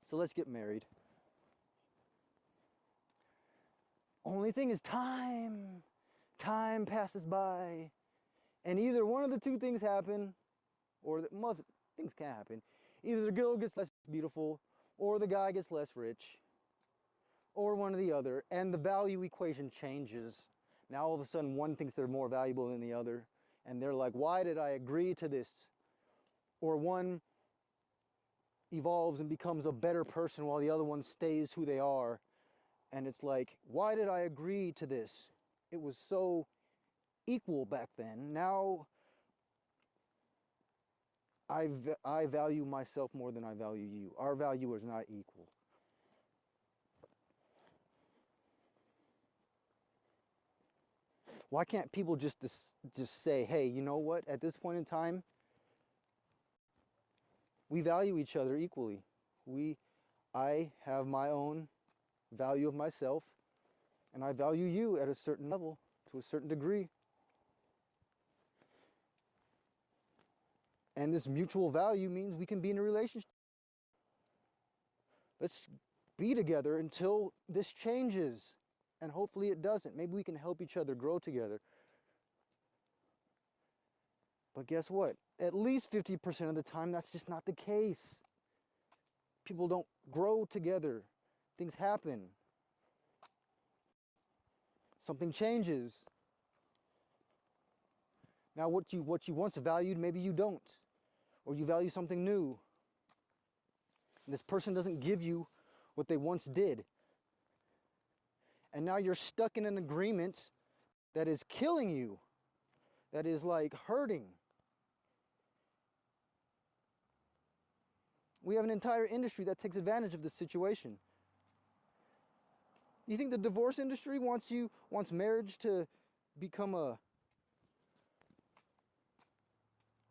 So let's get married. Only thing is time. Time passes by, and either one of the two things happen, or things can happen. Either the girl gets less beautiful, or the guy gets less rich, or one or the other, and the value equation changes. Now all of a sudden one thinks they're more valuable than the other, and they're like, why did I agree to this? Or one evolves and becomes a better person while the other one stays who they are. And it's like, why did I agree to this? It was so equal back then. Now I value myself more than I value you. Our value is not equal. Why can't people just say, hey, you know what? At this point in time, we value each other equally. I have my own value of myself, and I value you at a certain level, to a certain degree. And this mutual value means we can be in a relationship. Let's be together until this changes. And hopefully it doesn't. Maybe we can help each other grow together. But guess what? At least 50% of the time, that's just not the case. People don't grow together. Things happen. Something changes. Now what you once valued, maybe you don't. Or you value something new. And this person doesn't give you what they once did. And now you're stuck in an agreement that is killing you, that is like hurting. We have an entire industry that takes advantage of this situation. You think the divorce industry wants marriage to become a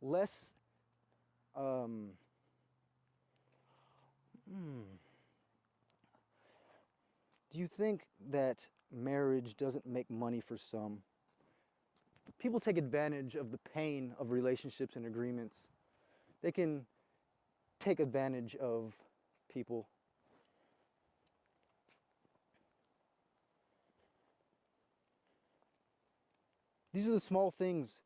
less Do you think that marriage doesn't make money for some? People take advantage of the pain of relationships and agreements. They can take advantage of people. These are the small things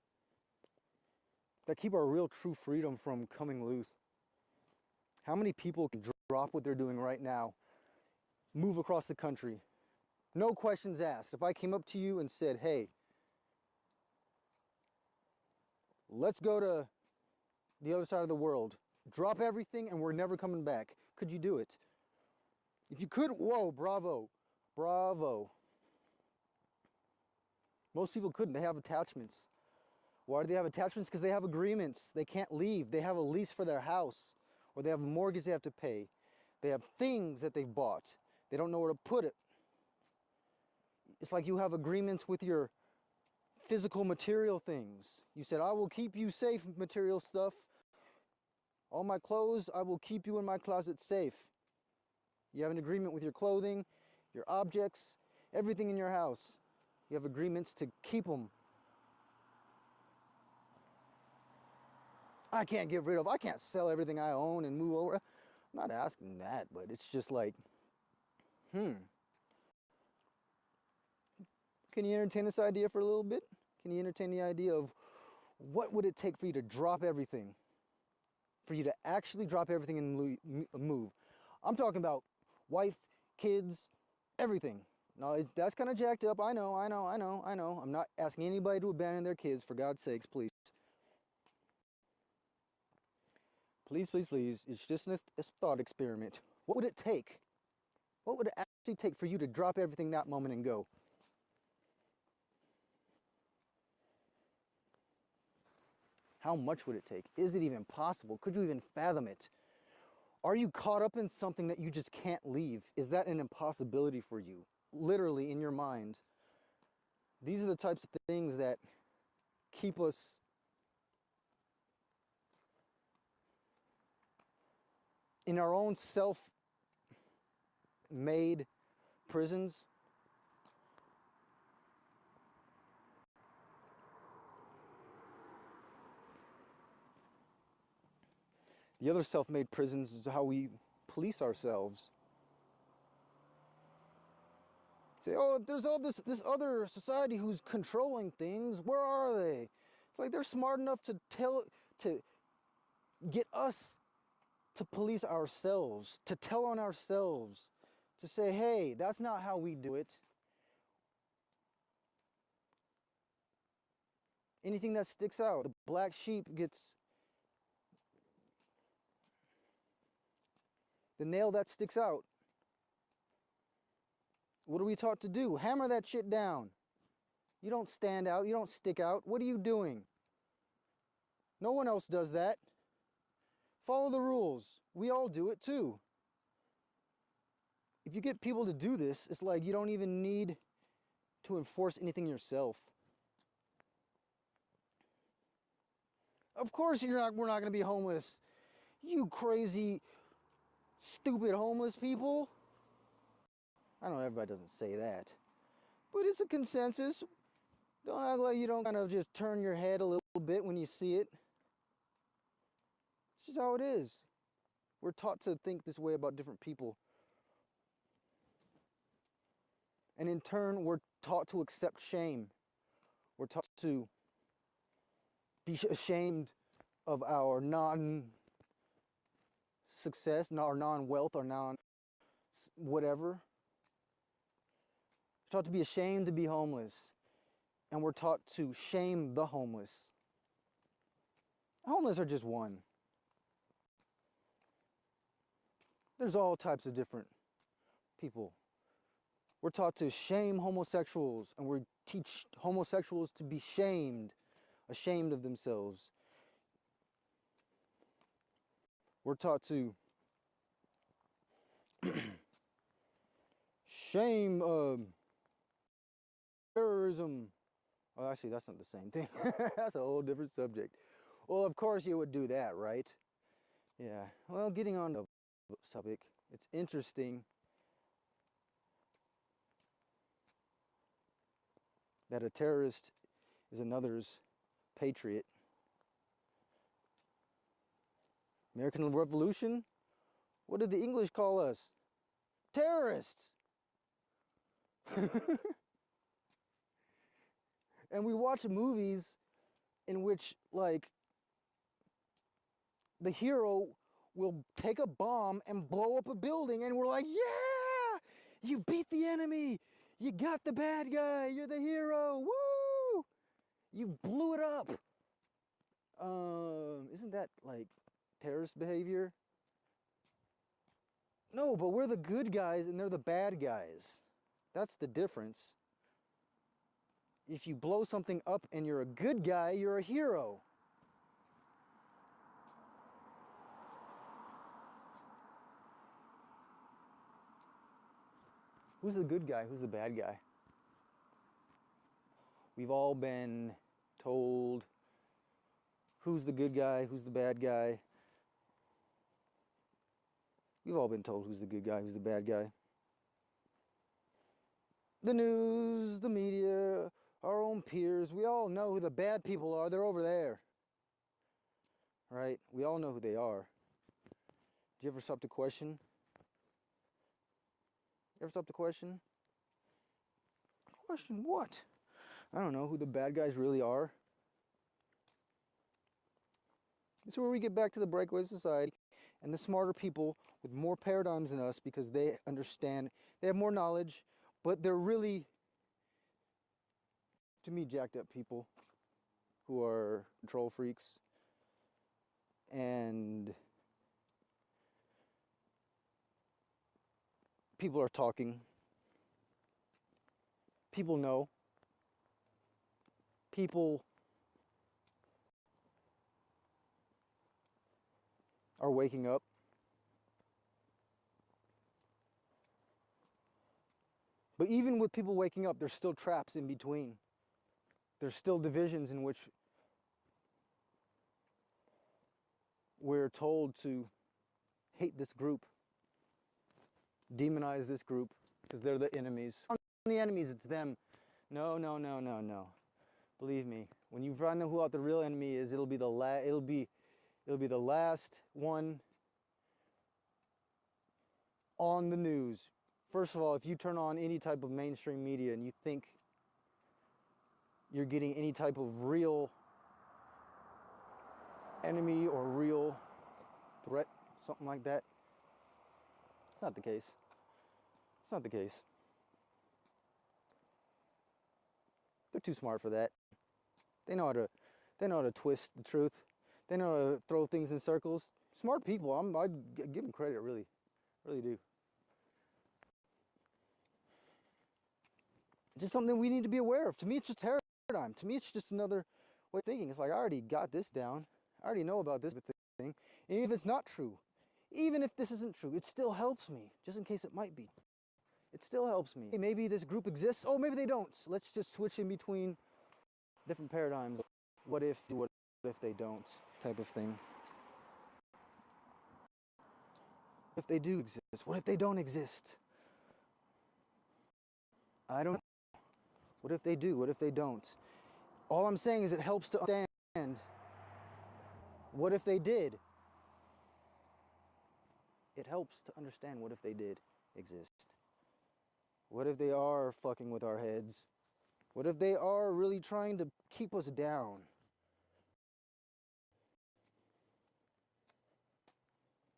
that keep our real true freedom from coming loose. How many people can drop what they're doing right now, move across the country, no questions asked? If I came up to you and said, hey, let's go to the other side of the world, drop everything and we're never coming back, could you do it? If you could, whoa, bravo, bravo. Most people couldn't. They have attachments. Why do they have attachments? Because they have agreements. They can't leave. They have a lease for their house, or they have a mortgage they have to pay. They have things that they've bought. They don't know where to put it. It's like you have agreements with your physical material things. You said, I will keep you safe, material stuff. All my clothes, I will keep you in my closet safe. You have an agreement with your clothing, your objects, everything in your house. You have agreements to keep them. I can't get rid of, I can't sell everything I own and move over. I'm not asking that, but it's just like, Can you entertain this idea for a little bit? Can you entertain the idea of what would it take for you to drop everything? For you to actually drop everything and move. I'm talking about wife, kids, everything. Now, that's kind of jacked up. I know. I'm not asking anybody to abandon their kids, for God's sakes, please. Please, please, please. It's just a thought experiment. What would it take? What would it actually take for you to drop everything that moment and go? How much would it take? Is it even possible? Could you even fathom it? Are you caught up in something that you just can't leave? Is that an impossibility for you? Literally in your mind. These are the types of things that keep us in our own self-made prisons. The other self-made prisons is how we police ourselves. Say, oh, there's all this other society who's controlling things. Where are they? It's like they're smart enough to get us to police ourselves, to tell on ourselves, to say, hey, that's not how we do it. Anything that sticks out, the black sheep gets, the nail that sticks out. What are we taught to do? Hammer that shit down. You don't stand out, you don't stick out. What are you doing? No one else does that. Follow the rules. We all do it too. If you get people to do this, it's like you don't even need to enforce anything yourself. Of course we're not going to be homeless. You crazy, stupid homeless people. I know everybody doesn't say that, but it's a consensus. Don't act like you don't kind of just turn your head a little bit when you see it. It's just how it is. We're taught to think this way about different people. And in turn, we're taught to accept shame. We're taught to be ashamed of our non-success, our non-wealth, our non-whatever. taught to be ashamed to be homeless. And we're taught to shame the homeless. Homeless are just one. There's all types of different people. We're taught to shame homosexuals, and we teach homosexuals to be shamed, ashamed of themselves. We're taught to shame terrorism. Oh, actually, that's not the same thing. That's a whole different subject. Well, of course you would do that, right? Yeah. Well, getting on the subject, it's interesting that a terrorist is another's patriot. American Revolution? What did the English call us? Terrorists! And we watch movies in which, like, the hero will take a bomb and blow up a building, and we're like, yeah! You beat the enemy! You got the bad guy! You're the hero! Woo! You blew it up! Isn't that, like, terrorist behavior? No, but we're the good guys and they're the bad guys. That's the difference. If you blow something up and you're a good guy, you're a hero. Who's the good guy? Who's the bad guy? We've all been told who's the good guy, who's the bad guy. We've all been told who's the good guy, who's the bad guy. The news, the media, our own peers, we all know who the bad people are. They're over there. Right? We all know who they are. Do you ever stop to question? You ever stop to question? Question what? I don't know who the bad guys really are. This is where we get back to the breakaway society and the smarter people with more paradigms than us because they understand, they have more knowledge, but they're really, to me, jacked up people who are control freaks. And people are talking. People know. People are waking up. But even with people waking up, there's still traps in between. There's still divisions in which we're told to hate this group, demonize this group, because they're the enemies. The enemies, it's them. No, no, no, no, no. Believe me, when you find out who the real enemy is, it'll be the last one on the news. First of all, if you turn on any type of mainstream media and you think you're getting any type of real enemy or real threat, something like that, it's not the case. It's not the case. They're too smart for that. They know how to twist the truth. They know how to throw things in circles. Smart people. I give them credit, really do. It's just something we need to be aware of. To me, it's just paradigm. To me, it's just another way of thinking. It's like, I already got this down. I already know about this thing. And if it's not true, even if this isn't true, it still helps me, just in case it might be. It still helps me. Hey, maybe this group exists. Oh, maybe they don't. Let's just switch in between different paradigms. What if they don't type of thing. If they do exist, what if they don't exist? I don't know. What if they do? What if they don't? All I'm saying is it helps to understand. What if they did? It helps to understand what if they did exist. What if they are fucking with our heads? What if they are really trying to keep us down?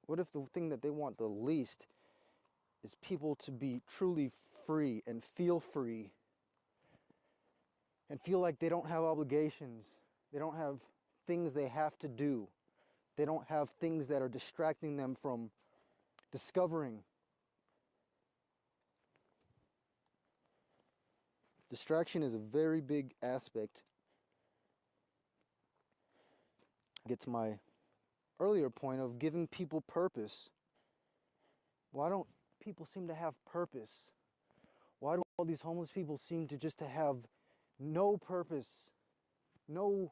What if the thing that they want the least is people to be truly free and feel free and feel like they don't have obligations. They don't have things they have to do. They don't have things that are distracting them from discovering. Distraction is a very big aspect. I get to my earlier point of giving people purpose. Why don't people seem to have purpose? Why do all these homeless people seem to just to have no purpose, no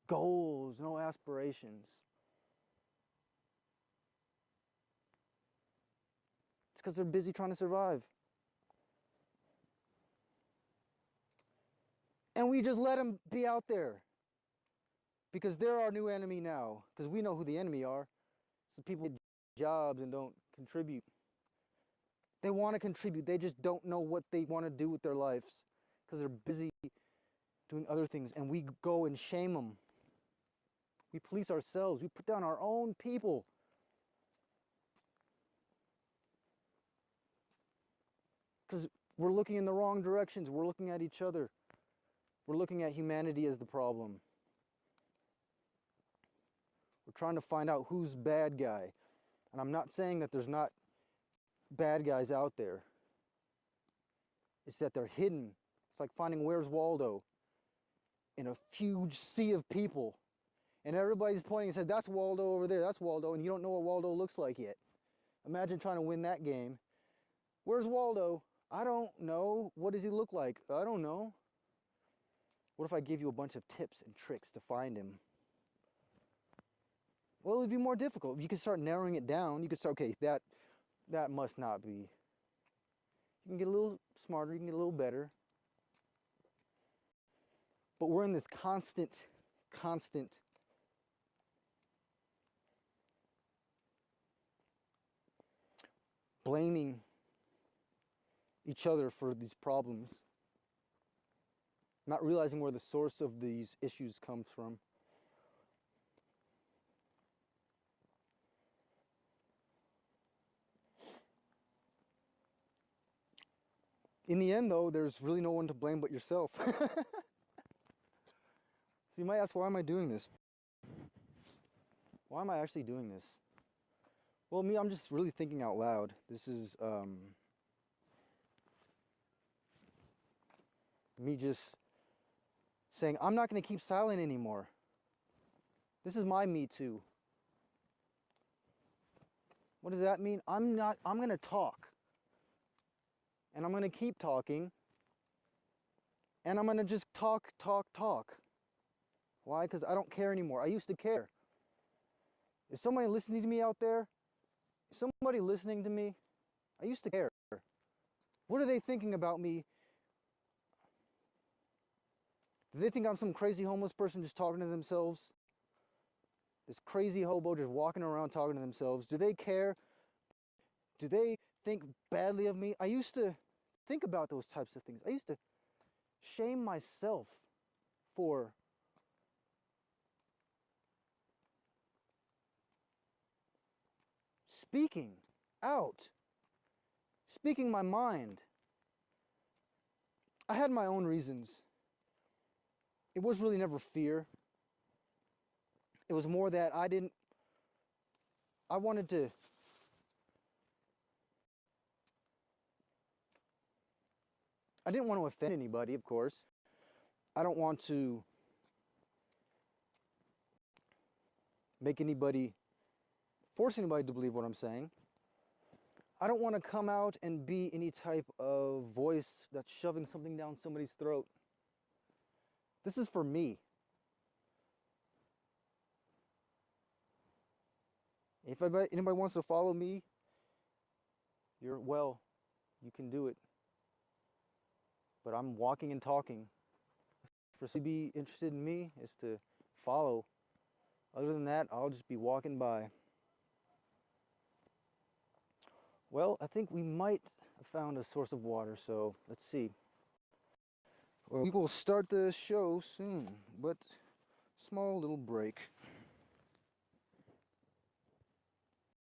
goals, no aspirations? It's because they're busy trying to survive. And we just let them be out there because they're our new enemy now, because we know who the enemy are. So people get jobs and don't contribute. They want to contribute. They just don't know what they want to do with their lives because they're busy doing other things. And we go and shame them. We police ourselves. We put down our own people. Because we're looking in the wrong directions. We're looking at each other. We're looking at humanity as the problem. We're trying to find out who's bad guy. And I'm not saying that there's not bad guys out there. It's that they're hidden. It's like finding Where's Waldo in a huge sea of people. And everybody's pointing and said, that's Waldo over there, that's Waldo, and you don't know what Waldo looks like yet. Imagine trying to win that game. Where's Waldo? I don't know. What does he look like? I don't know. What if I give you a bunch of tips and tricks to find him? Well, it'd be more difficult. You can start narrowing it down. You can start, okay, that must not be. You can get a little smarter, you can get a little better. But we're in this constant blaming each other for these problems, not realizing where the source of these issues comes from. In the end, though, there's really no one to blame but yourself. So you might ask, why am I doing this? Why am I actually doing this? Well, I'm just really thinking out loud. This is me just saying, I'm not going to keep silent anymore. This is my me too. What does that mean? I'm going to talk. And I'm going to keep talking. And I'm going to just talk. Why? Because I don't care anymore. I used to care. Is somebody listening to me out there? Is somebody listening to me? I used to care. What are they thinking about me? Do they think I'm some crazy homeless person just talking to themselves? This crazy hobo just walking around talking to themselves? Do they care? Do they think badly of me? I used to think about those types of things. I used to shame myself for speaking out, speaking my mind. I had my own reasons. It was really never fear. It was more that I didn't want to offend anybody, of course. I don't want to force anybody to believe what I'm saying. I don't want to come out and be any type of voice that's shoving something down somebody's throat. This is for me. If anybody wants to follow me, you can do it. But I'm walking and talking. For somebody to be interested in me is to follow. Other than that, I'll just be walking by. Well, I think we might have found a source of water, so let's see. Well, we will start the show soon, but small little break.